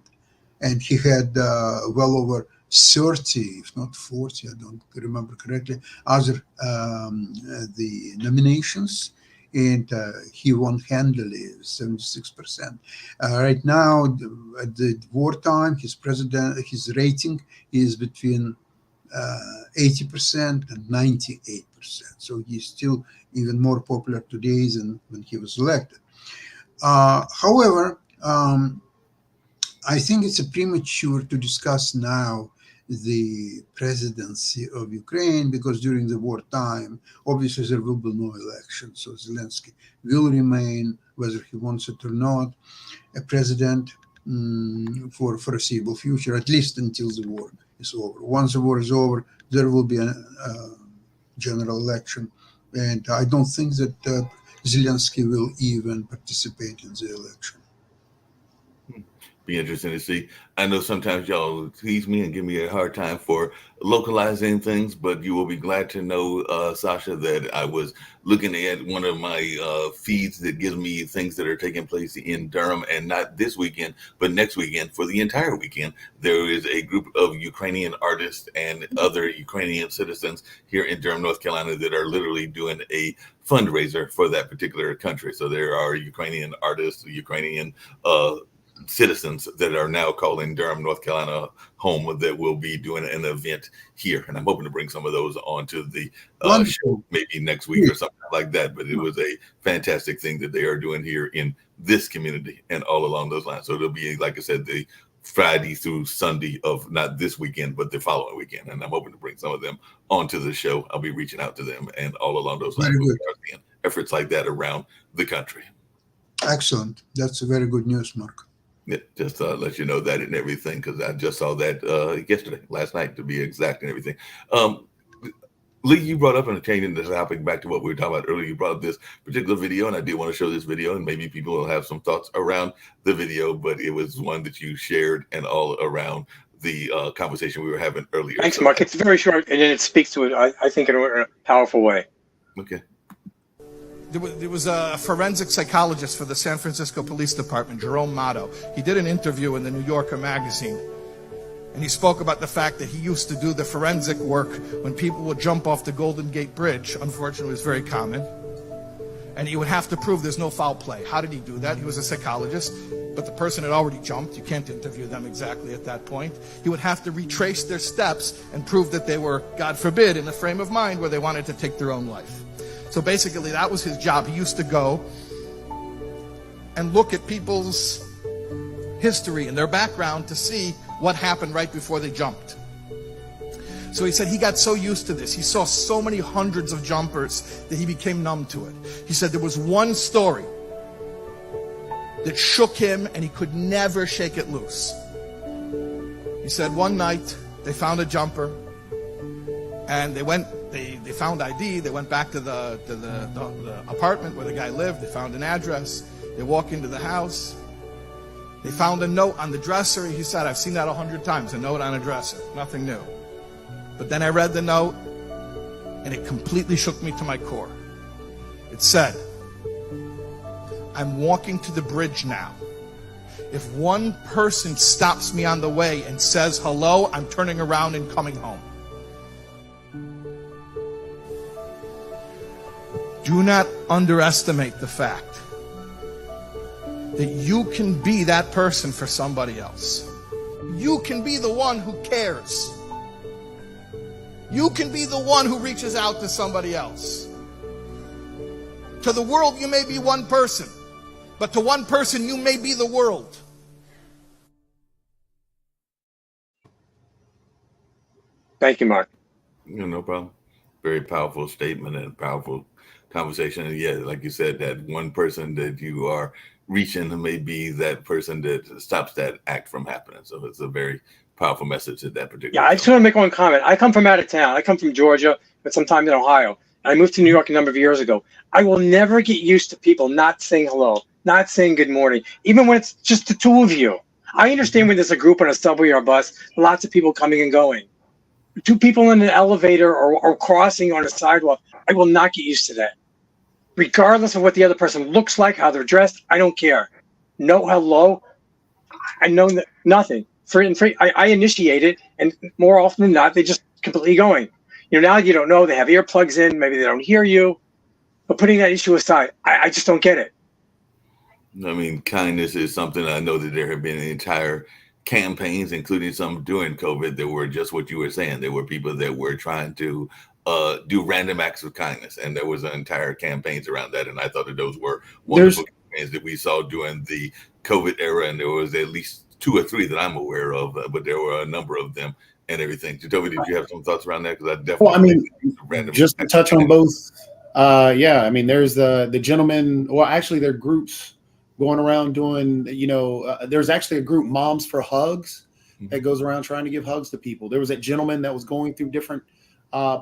And he had well over 30, if not 40, I don't remember correctly, other the nominations. And he won handily, 76%. Right now, at the wartime, his rating is between 80% and 98%. So he's still even more popular today than when he was elected. However, I think it's premature to discuss now the presidency of Ukraine, because during the wartime, obviously there will be no election. So Zelensky will remain, whether he wants it or not, a president for foreseeable future, at least until the war is over. Once the war is over, there will be a general election. And I don't think that Zelensky will even participate in the election. Be interesting to see. I know sometimes y'all tease me and give me a hard time for localizing things, but you will be glad to know, Sasha, that I was looking at one of my feeds that gives me things that are taking place in Durham, and not this weekend, but next weekend. For the entire weekend, there is a group of Ukrainian artists and other Ukrainian citizens here in Durham, North Carolina, that are literally doing a fundraiser for that particular country. So there are Ukrainian artists, Ukrainian citizens that are now calling Durham, North Carolina home, that will be doing an event here. And I'm hoping to bring some of those onto the show maybe next week or something like that. But it was a fantastic thing that they are doing here in this community and all along those lines. So it'll be, like I said, the Friday through Sunday of not this weekend, but the following weekend. And I'm hoping to bring some of them onto the show. I'll be reaching out to them and all along those lines. Efforts like that around the country. Excellent. That's a very good news, Mark. Yeah, just let you know that and everything, because I just saw that last night to be exact and everything. Lee, you brought up, and changing the topic back to what we were talking about earlier, you brought up this particular video, and I did want to show this video, and maybe people will have some thoughts around the video, but it was one that you shared and all around the conversation we were having earlier. Thanks, Mark. It's very short, and then it speaks to it, I think, in a powerful way. Okay. There was a forensic psychologist for the San Francisco Police Department, Jerome Motto. He did an interview in the New Yorker magazine, and he spoke about the fact that he used to do the forensic work when people would jump off the Golden Gate Bridge. Unfortunately, it was very common. And he would have to prove there's no foul play. How did he do that? He was a psychologist, but the person had already jumped. You can't interview them exactly at that point. He would have to retrace their steps and prove that they were, God forbid, in a frame of mind where they wanted to take their own life. So basically, that was his job. He used to go and look at people's history and their background to see what happened right before they jumped. So he said he got so used to this. He saw so many hundreds of jumpers that he became numb to it. He said there was one story that shook him and he could never shake it loose. He said one night they found a jumper and they found ID. They went back to the apartment where the guy lived. They found an address. They walk into the house. They found a note on the dresser. He said, I've seen that 100 times, a note on a dresser, nothing new. But then I read the note and it completely shook me to my core. It said, I'm walking to the bridge now. If one person stops me on the way and says hello, I'm turning around and coming home. Do not underestimate the fact that you can be that person for somebody else. You can be the one who cares. You can be the one who reaches out to somebody else. To the world, you may be one person, but to one person, you may be the world. Thank you, Mark. No problem. Very powerful statement and powerful conversation. And yeah, like you said, that one person that you are reaching may be that person that stops that act from happening. So it's a very powerful message at that particular Yeah, I just want to make one comment. I come from out of town. I come from Georgia, but sometimes in Ohio. I moved to New York a number of years ago. I will never get used to people not saying hello, not saying good morning, even when it's just the two of you. I understand when there's a group on a subway or a bus, lots of people coming and going. Two people in an elevator or crossing on a sidewalk, I will not get used to that. Regardless of what the other person looks like, how they're dressed, I don't care. No hello, I know nothing. I initiate it, and more often than not, they just completely going. Now you don't know, they have earplugs in, maybe they don't hear you, but putting that issue aside, I just don't get it. I mean, kindness is something I know that there have been entire campaigns, including some during COVID, that were just what you were saying. There were people that were trying to do random acts of kindness, and there was entire campaigns around that. And I thought that those were wonderful campaigns that we saw during the COVID era, and there was at least 2 or 3 that I'm aware of, but there were a number of them and everything. Toby, did you have some thoughts around that? Because I definitely, well, I mean, just to touch on both. Yeah, I mean, there's the gentleman. Well, actually, there are groups going around doing. There's actually a group, Moms for Hugs, that goes around trying to give hugs to people. There was that gentleman that was going through different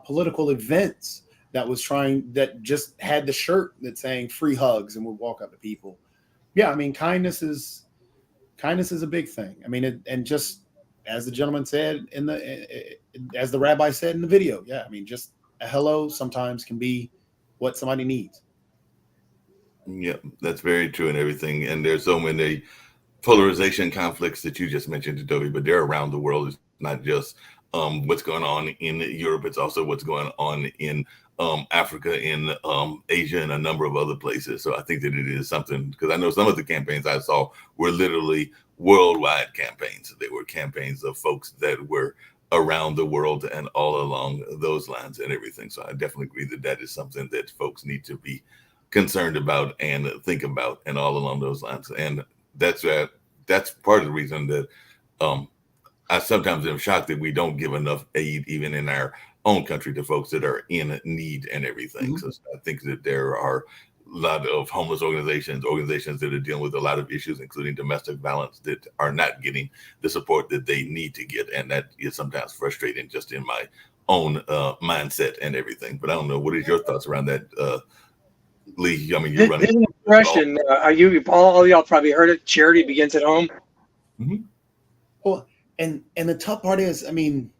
political events that just had the shirt that saying "free hugs" and would walk up to people. Yeah, I mean, kindness is a big thing. I mean, and just as the gentleman said as the rabbi said in the video, yeah, I mean, just a hello sometimes can be what somebody needs. Yeah, that's very true and everything. And there's so many polarization conflicts that you just mentioned, Toby, but they're around the world. It's not just what's going on in Europe. It's also what's going on in Africa, in Asia, and a number of other places. So I think that it is something, because I know some of the campaigns I saw were literally worldwide campaigns. They were campaigns of folks that were around the world and all along those lines and everything. So I definitely agree that that is something that folks need to be concerned about and think about, and all along those lines. And that's part of the reason that I sometimes am shocked that we don't give enough aid, even in our own country, to folks that are in need and everything. So I think that there are a lot of homeless organizations that are dealing with a lot of issues, including domestic violence, that are not getting the support that they need to get. And that is sometimes frustrating, just in my own mindset and everything. But I don't know, what is your thoughts around that, Lee? I mean, you're running. This expression, all y'all probably heard it, charity begins at home. Mm-hmm. Well, and the tough part is, I mean,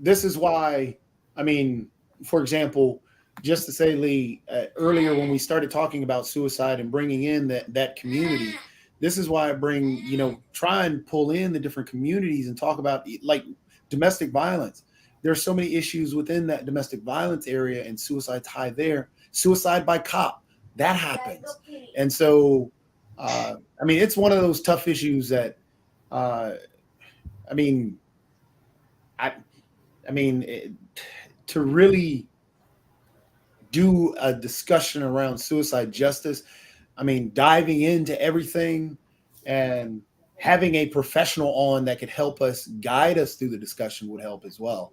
this is why, I mean, for example, just to say, Lee, earlier when we started talking about suicide and bringing in that community, this is why I bring, try and pull in the different communities and talk about, like, domestic violence. There's so many issues within that domestic violence area, and suicide's high there. Suicide by cop, that happens. And so, I mean, it's one of those tough issues that, to really do a discussion around suicide justice, I mean, diving into everything and having a professional on that could help us, guide us through the discussion would help as well.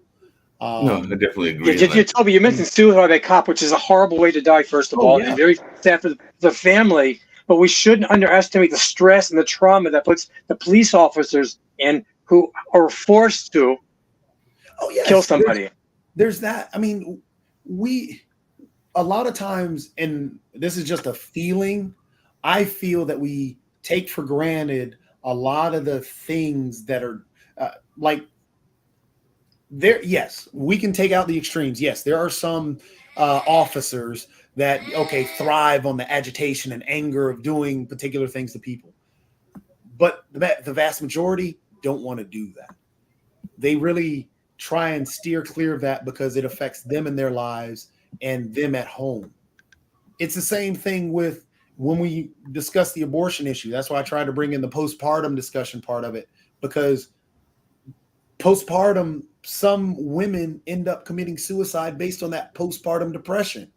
No, I definitely agree. Yeah, Toby, you mentioned suicide by cop, which is a horrible way to die, first of all, and very sad for the family. But we shouldn't underestimate the stress and the trauma that puts the police officers in, who are forced to kill somebody. There's that. I mean, a lot of times, and this is just a feeling, I feel that we take for granted a lot of the things that are like there. Yes, we can take out the extremes. Yes, there are some officers that, thrive on the agitation and anger of doing particular things to people. but the vast majority don't want to do that. They really try and steer clear of that because it affects them in their lives and them at home. It's the same thing with when we discuss the abortion issue. That's why I tried to bring in the postpartum discussion part of it, because postpartum, some women end up committing suicide based on that postpartum depression.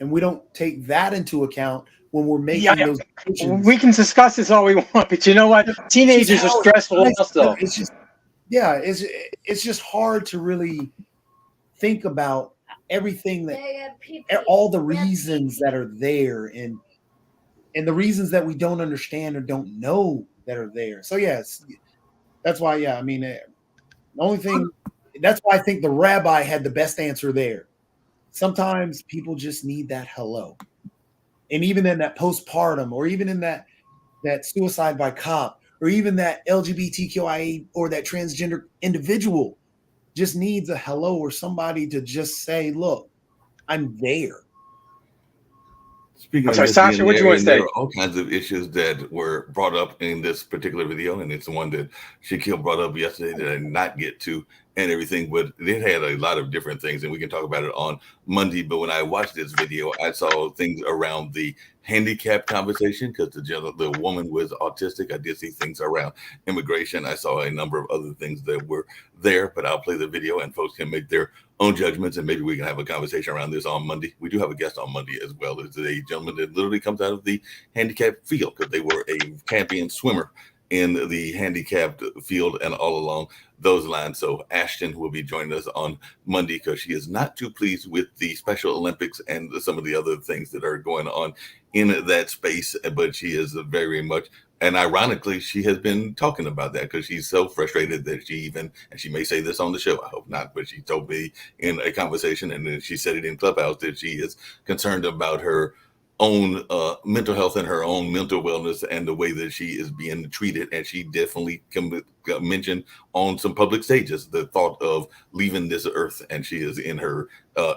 And we don't take that into account when we're making those decisions. We can discuss this all we want, but you know what? Teenagers are stressful also. It's just hard to really think about everything that all the reasons that are there and the reasons that we don't understand or don't know that are there. So yes, that's why. Yeah, I mean, the only thing that's why I think the rabbi had the best answer there. Sometimes people just need that hello, and even in that postpartum, or even in that suicide by cop, or even that LGBTQIA or that transgender individual just needs a hello or somebody to just say, look, I'm there. Speaking of sorry, Sasha, what do you want to say? There are all kinds of issues that were brought up in this particular video, and it's the one that Shaquille brought up yesterday that I did not get to and everything, but it had a lot of different things, and we can talk about it on Monday. But when I watched this video, I saw things around the handicap conversation because the woman was autistic. I did see things around immigration. I saw a number of other things that were there, but I'll play the video and folks can make their own judgments, and maybe we can have a conversation around this on Monday. We do have a guest on Monday as well. It's a gentleman that literally comes out of the handicap field because they were a champion swimmer in the handicapped field and all along those lines. So Ashton will be joining us on Monday because she is not too pleased with the Special Olympics and some of the other things that are going on in that space, but she is very much, and ironically, she has been talking about that because she's so frustrated that and she may say this on the show, I hope not, but she told me in a conversation, and then she said it in Clubhouse, that she is concerned about her own mental health and her own mental wellness and the way that she is being treated. And she definitely mentioned on some public stages the thought of leaving this earth, and she is in her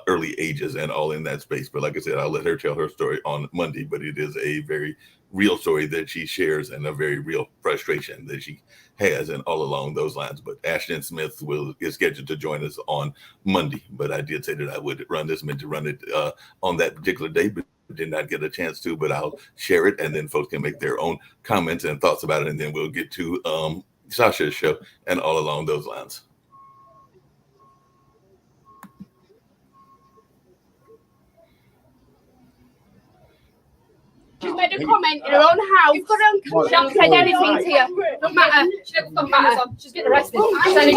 early ages and all in that space. But like I said, I'll let her tell her story on Monday, but it is a very real story that she shares and a very real frustration that she has and all along those lines. But Ashton Smith is scheduled to join us on Monday, but I did say that I would meant to run it on that particular day, but did not get a chance to, but I'll share it and then folks can make their own comments and thoughts about it, and then we'll get to Sasha's show and all along those lines. She's made a comment in her own house. She hasn't said anything to you. Don't matter. She doesn't matter. She's getting arrested. She's getting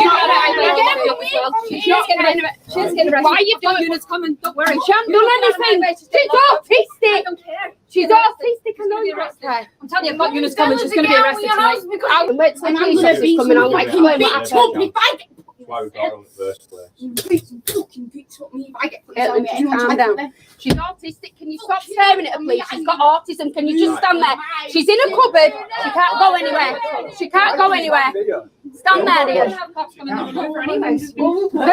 arrested. Why are you doing units coming? Don't worry. She hasn't done anything. She's autistic. I don't care. She's autistic and don't arrest her. I'm telling you, I've got units coming. She's going to be arrested tonight. I'll wait till the police officer's coming on. Like, you bitch up me if I get. That's why we got her in the first place. You fucking bitch up me if I get put on me. Calm down. She's autistic. Can you stop staring at her, please? She's got autism. Can you just stand there? She's in a cupboard. She can't go anywhere. She can't go anywhere. Stand there, dear. They're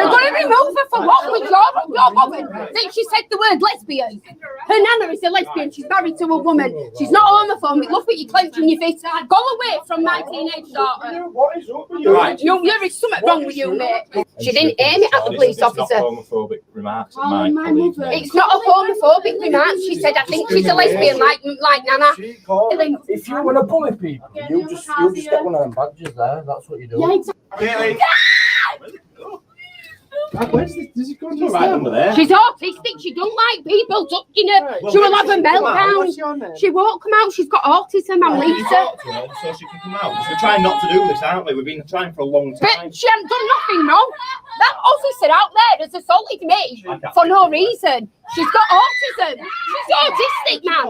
going to remove her for what? With your woman. Then she said the word lesbian. Her nana is a lesbian. She's married to a woman. She's not homophobic. Look what you're clenching your fist. Go away from my teenage daughter. What is up with you? There is something wrong with you, mate. She didn't aim it at the police officer. It's not homophobic remarks. It's not a homophobic remark. She said, I think she's a lesbian like Nana. If you want to bully people, you'll just get one of them badges there. That's what you do. Yeah, exactly. Where's this? Does it go to right number there? She's autistic. She don't like people touching her. She will have a meltdown. She won't come out. She's got autism. I'm Lisa. So she can come out. We're trying not to do this, aren't we? We've been trying for a long time. But she hasn't done nothing wrong. That officer out there has assaulted me for no reason. She's got autism. She's autistic, man.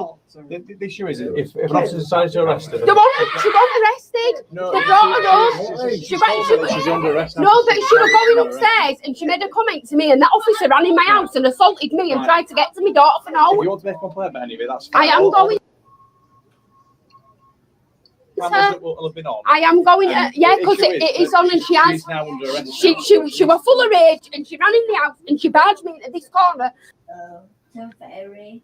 The issue is, if an officer decides to arrest her, she got arrested. No, they brought her up. She's under arrest. No, but she was going upstairs and she made a comment to me, and that officer ran in my house and assaulted me and tried to get to my daughter for now. If you want to make a complaint about any of it, that's fine. I am going. I am going. Yeah, because it is on, and she has. She was full of rage, and she ran in the house and she barged me into this corner. Oh, so fairy.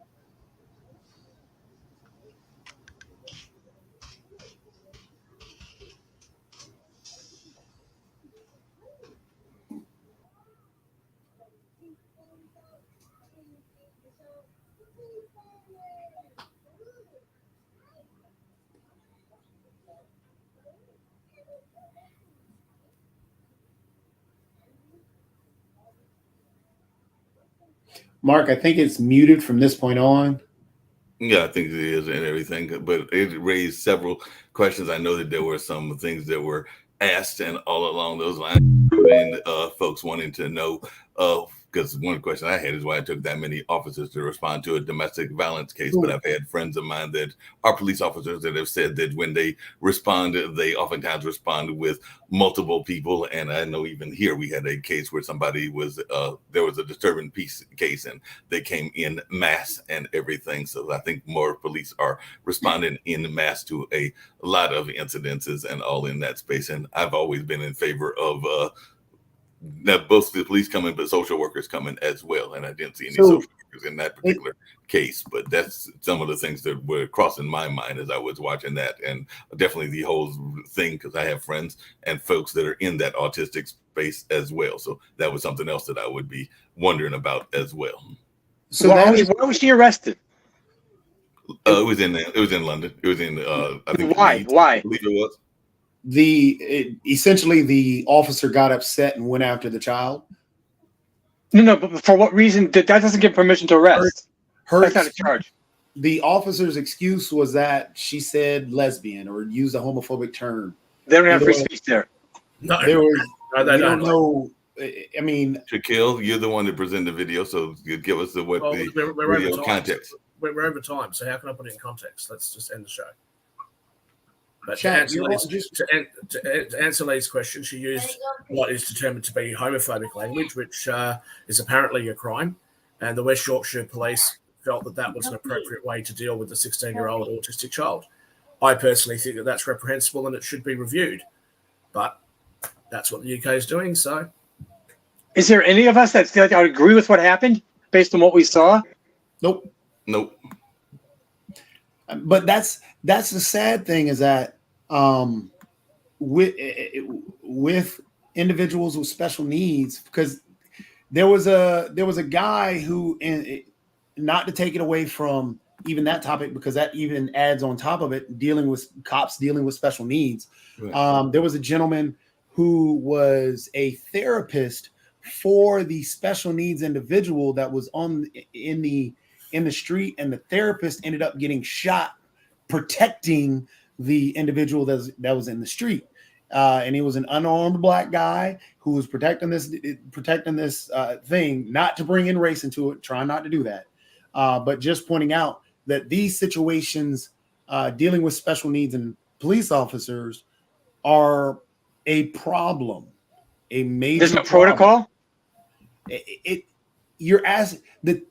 Mark, I think it's muted from this point on. Yeah, I think it is and everything, but it raised several questions. I know that there were some things that were asked and all along those lines, and folks wanting to know, because one question I had is why it took that many officers to respond to a domestic violence case. But I've had friends of mine that are police officers that have said that when they respond, they oftentimes respond with multiple people. And I know even here we had a case where somebody was, there was a disturbing case and they came in mass and everything. So I think more police are responding in mass to a lot of incidences and all in that space. And I've always been in favor of now both the police come in, but social workers come in as well. And I didn't see any social workers in that particular case, but that's some of the things that were crossing my mind as I was watching that. And definitely the whole thing, because I have friends and folks that are in that autistic space as well. So that was something else that I would be wondering about as well. So why was she arrested? It was in London. It was in I think why? I believe it was. Essentially the officer got upset and went after the child. No, but for what reason? That doesn't give permission to arrest. That's not a charge. The officer's excuse was that she said lesbian or used a homophobic term. They don't have free speech there. No, there was. I don't know. I mean, Shaquille, you're the one that presented the video, so you give us the video context. We're over time, so how can I put it in context? Let's just end the show. But to answer Lee's question, she used what is determined to be homophobic language, which is apparently a crime. And the West Yorkshire Police felt that that was an appropriate way to deal with the 16-year-old autistic child. I personally think that that's reprehensible and it should be reviewed. But that's what the UK is doing, so. Is there any of us that agree with what happened based on what we saw? Nope. But that's the sad thing is that with individuals with special needs, because there was a guy who, and not to take it away from even that topic, because that even adds on top of it, dealing with special needs. Right. There was a gentleman who was a therapist for the special needs individual that was in the street, and the therapist ended up getting shot protecting the individual that was in the street, and he was an unarmed black guy who was protecting this thing. Not to bring in race into it, trying not to do that, but just pointing out that these situations dealing with special needs and police officers are a problem, a major. There's no protocol. You're asking the.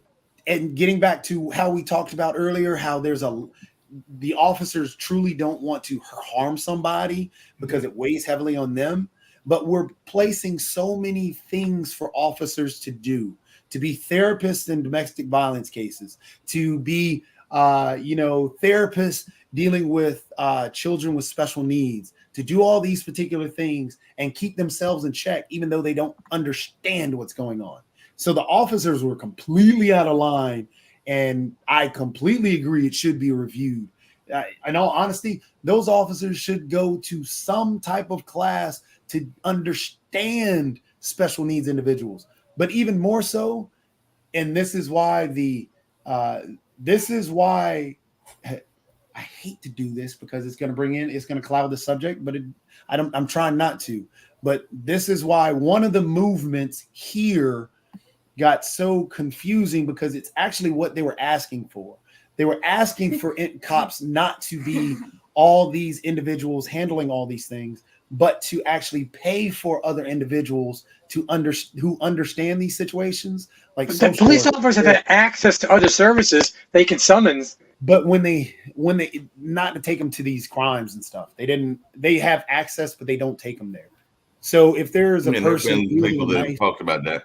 And getting back to how we talked about earlier, how the officers truly don't want to harm somebody because it weighs heavily on them. But we're placing so many things for officers to do, to be therapists in domestic violence cases, to be, therapists dealing with children with special needs, to do all these particular things and keep themselves in check, even though they don't understand what's going on. So the officers were completely out of line, and I completely agree it should be reviewed. In all honesty, those officers should go to some type of class to understand special needs individuals. But even more so, and this is why I hate to do this because it's going to cloud the subject, but I'm trying not to. But this is why one of the movements here got so confusing, because it's actually what they were asking for. They were asking for cops not to be all these individuals handling all these things, but to actually pay for other individuals who understand these situations. Like the police officers have had access to other services they can summons. But when they not to take them to these crimes and stuff, they have access, but they don't take them there. So if there's a person people that talked about that.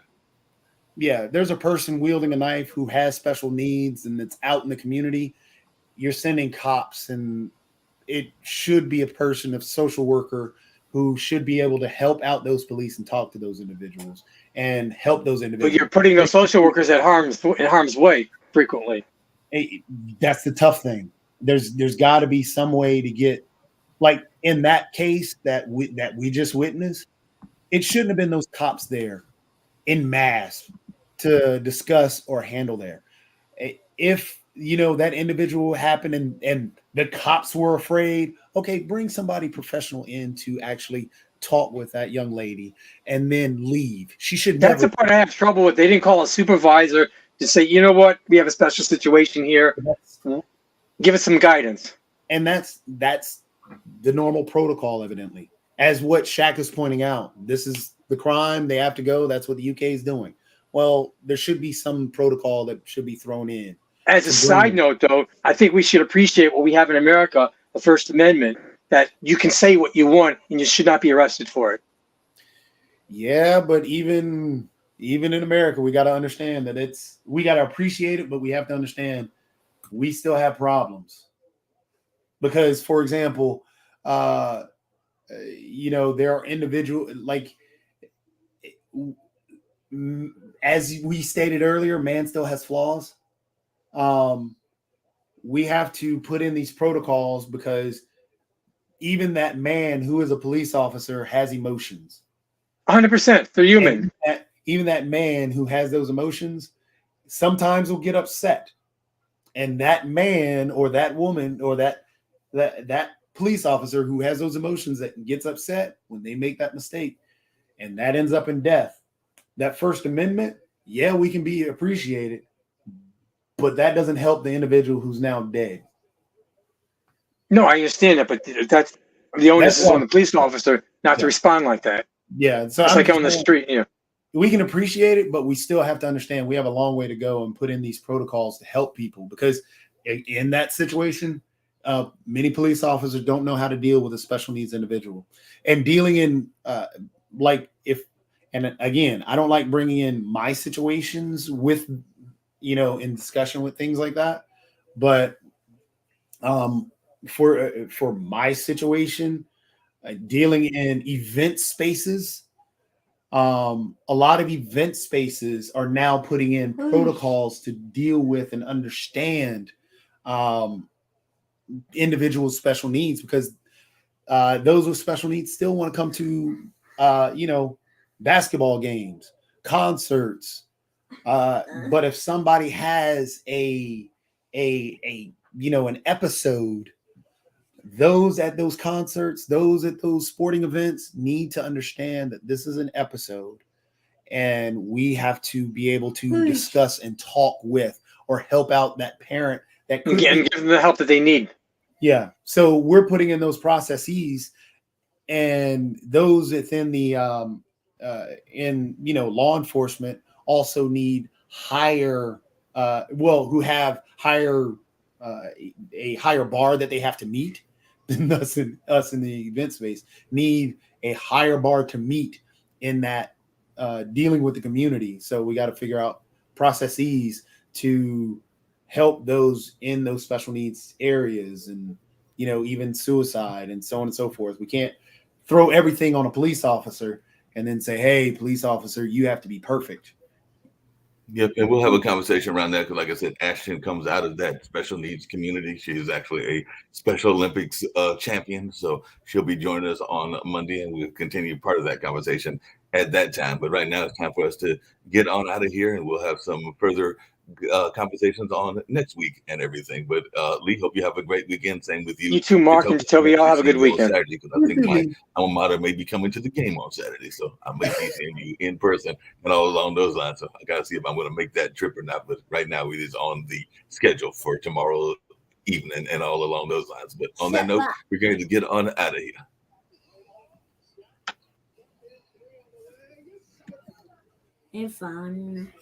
Yeah, there's a person wielding a knife who has special needs and it's out in the community, you're sending cops, and it should be a person, a social worker, who should be able to help out those police and talk to those individuals and help those individuals. But you're putting those social workers in harm's way frequently. that's the tough thing. There's got to be some way to get, like in that case that we just witnessed, it shouldn't have been those cops there in mass to discuss or handle there. If that individual happened and the cops were afraid, okay, bring somebody professional in to actually talk with that young lady and then leave. She should. That's the part I have trouble with. They didn't call a supervisor to say, you know what, we have a special situation here. Give us some guidance. And that's the normal protocol, evidently. As what Shaq is pointing out, this is the crime. They have to go. That's what the UK is doing. Well, there should be some protocol that should be thrown in. As a side note, though, I think we should appreciate what we have in America, the First Amendment, that you can say what you want and you should not be arrested for it. Yeah, but even in America, we got to understand that we got to appreciate it, but we have to understand we still have problems. Because, for example, there are individuals, like, as we stated earlier, man still has flaws. We have to put in these protocols because even that man who is a police officer has emotions. 100%. They're human. Even that man who has those emotions sometimes will get upset. And that man or that woman or that police officer who has those emotions that gets upset when they make that mistake, and that ends up in death. That First Amendment, yeah, we can be appreciated, but that doesn't help the individual who's now dead. No, I understand that, but that's the onus is on the police officer not to respond like that. Yeah, so it's like on the street. Yeah, we can appreciate it, but we still have to understand we have a long way to go and put in these protocols to help people, because in that situation, many police officers don't know how to deal with a special needs individual, and dealing in and again, I don't like bringing in my situations with, in discussion with things like that. But for my situation, dealing in event spaces, a lot of event spaces are now putting in protocols to deal with and understand individuals' special needs, because those with special needs still want to come to, basketball games, concerts. But if somebody has an episode, those at those concerts, those at those sporting events need to understand that this is an episode, and we have to be able to discuss and talk with or help out that parent that and give them the help that they need. Yeah. So we're putting in those processes, and those within the law enforcement also need higher who have higher a higher bar that they have to meet than us in the event space need a higher bar to meet in that dealing with the community. So we got to figure out processes to help those in those special needs areas, and even suicide and so on and so forth. We can't throw everything on a police officer and then say, hey, police officer, you have to be perfect. Yep, and we'll have a conversation around that because, like I said, Ashton comes out of that special needs community. She is actually a Special Olympics champion, so she'll be joining us on Monday, and we'll continue part of that conversation at that time. But right now, it's time for us to get on out of here, and we'll have some further conversations on next week and everything. But Lee, hope you have a great weekend. Same with you. You too, Mark and Toby. Y'all have a good weekend. Saturday, because I think my alma mater may be coming to the game on Saturday, so I may be seeing you in person and all along those lines. So I got to see if I'm going to make that trip or not. But right now, it is on the schedule for tomorrow evening and all along those lines. But on that note, we're going to get on out of here. Have fun.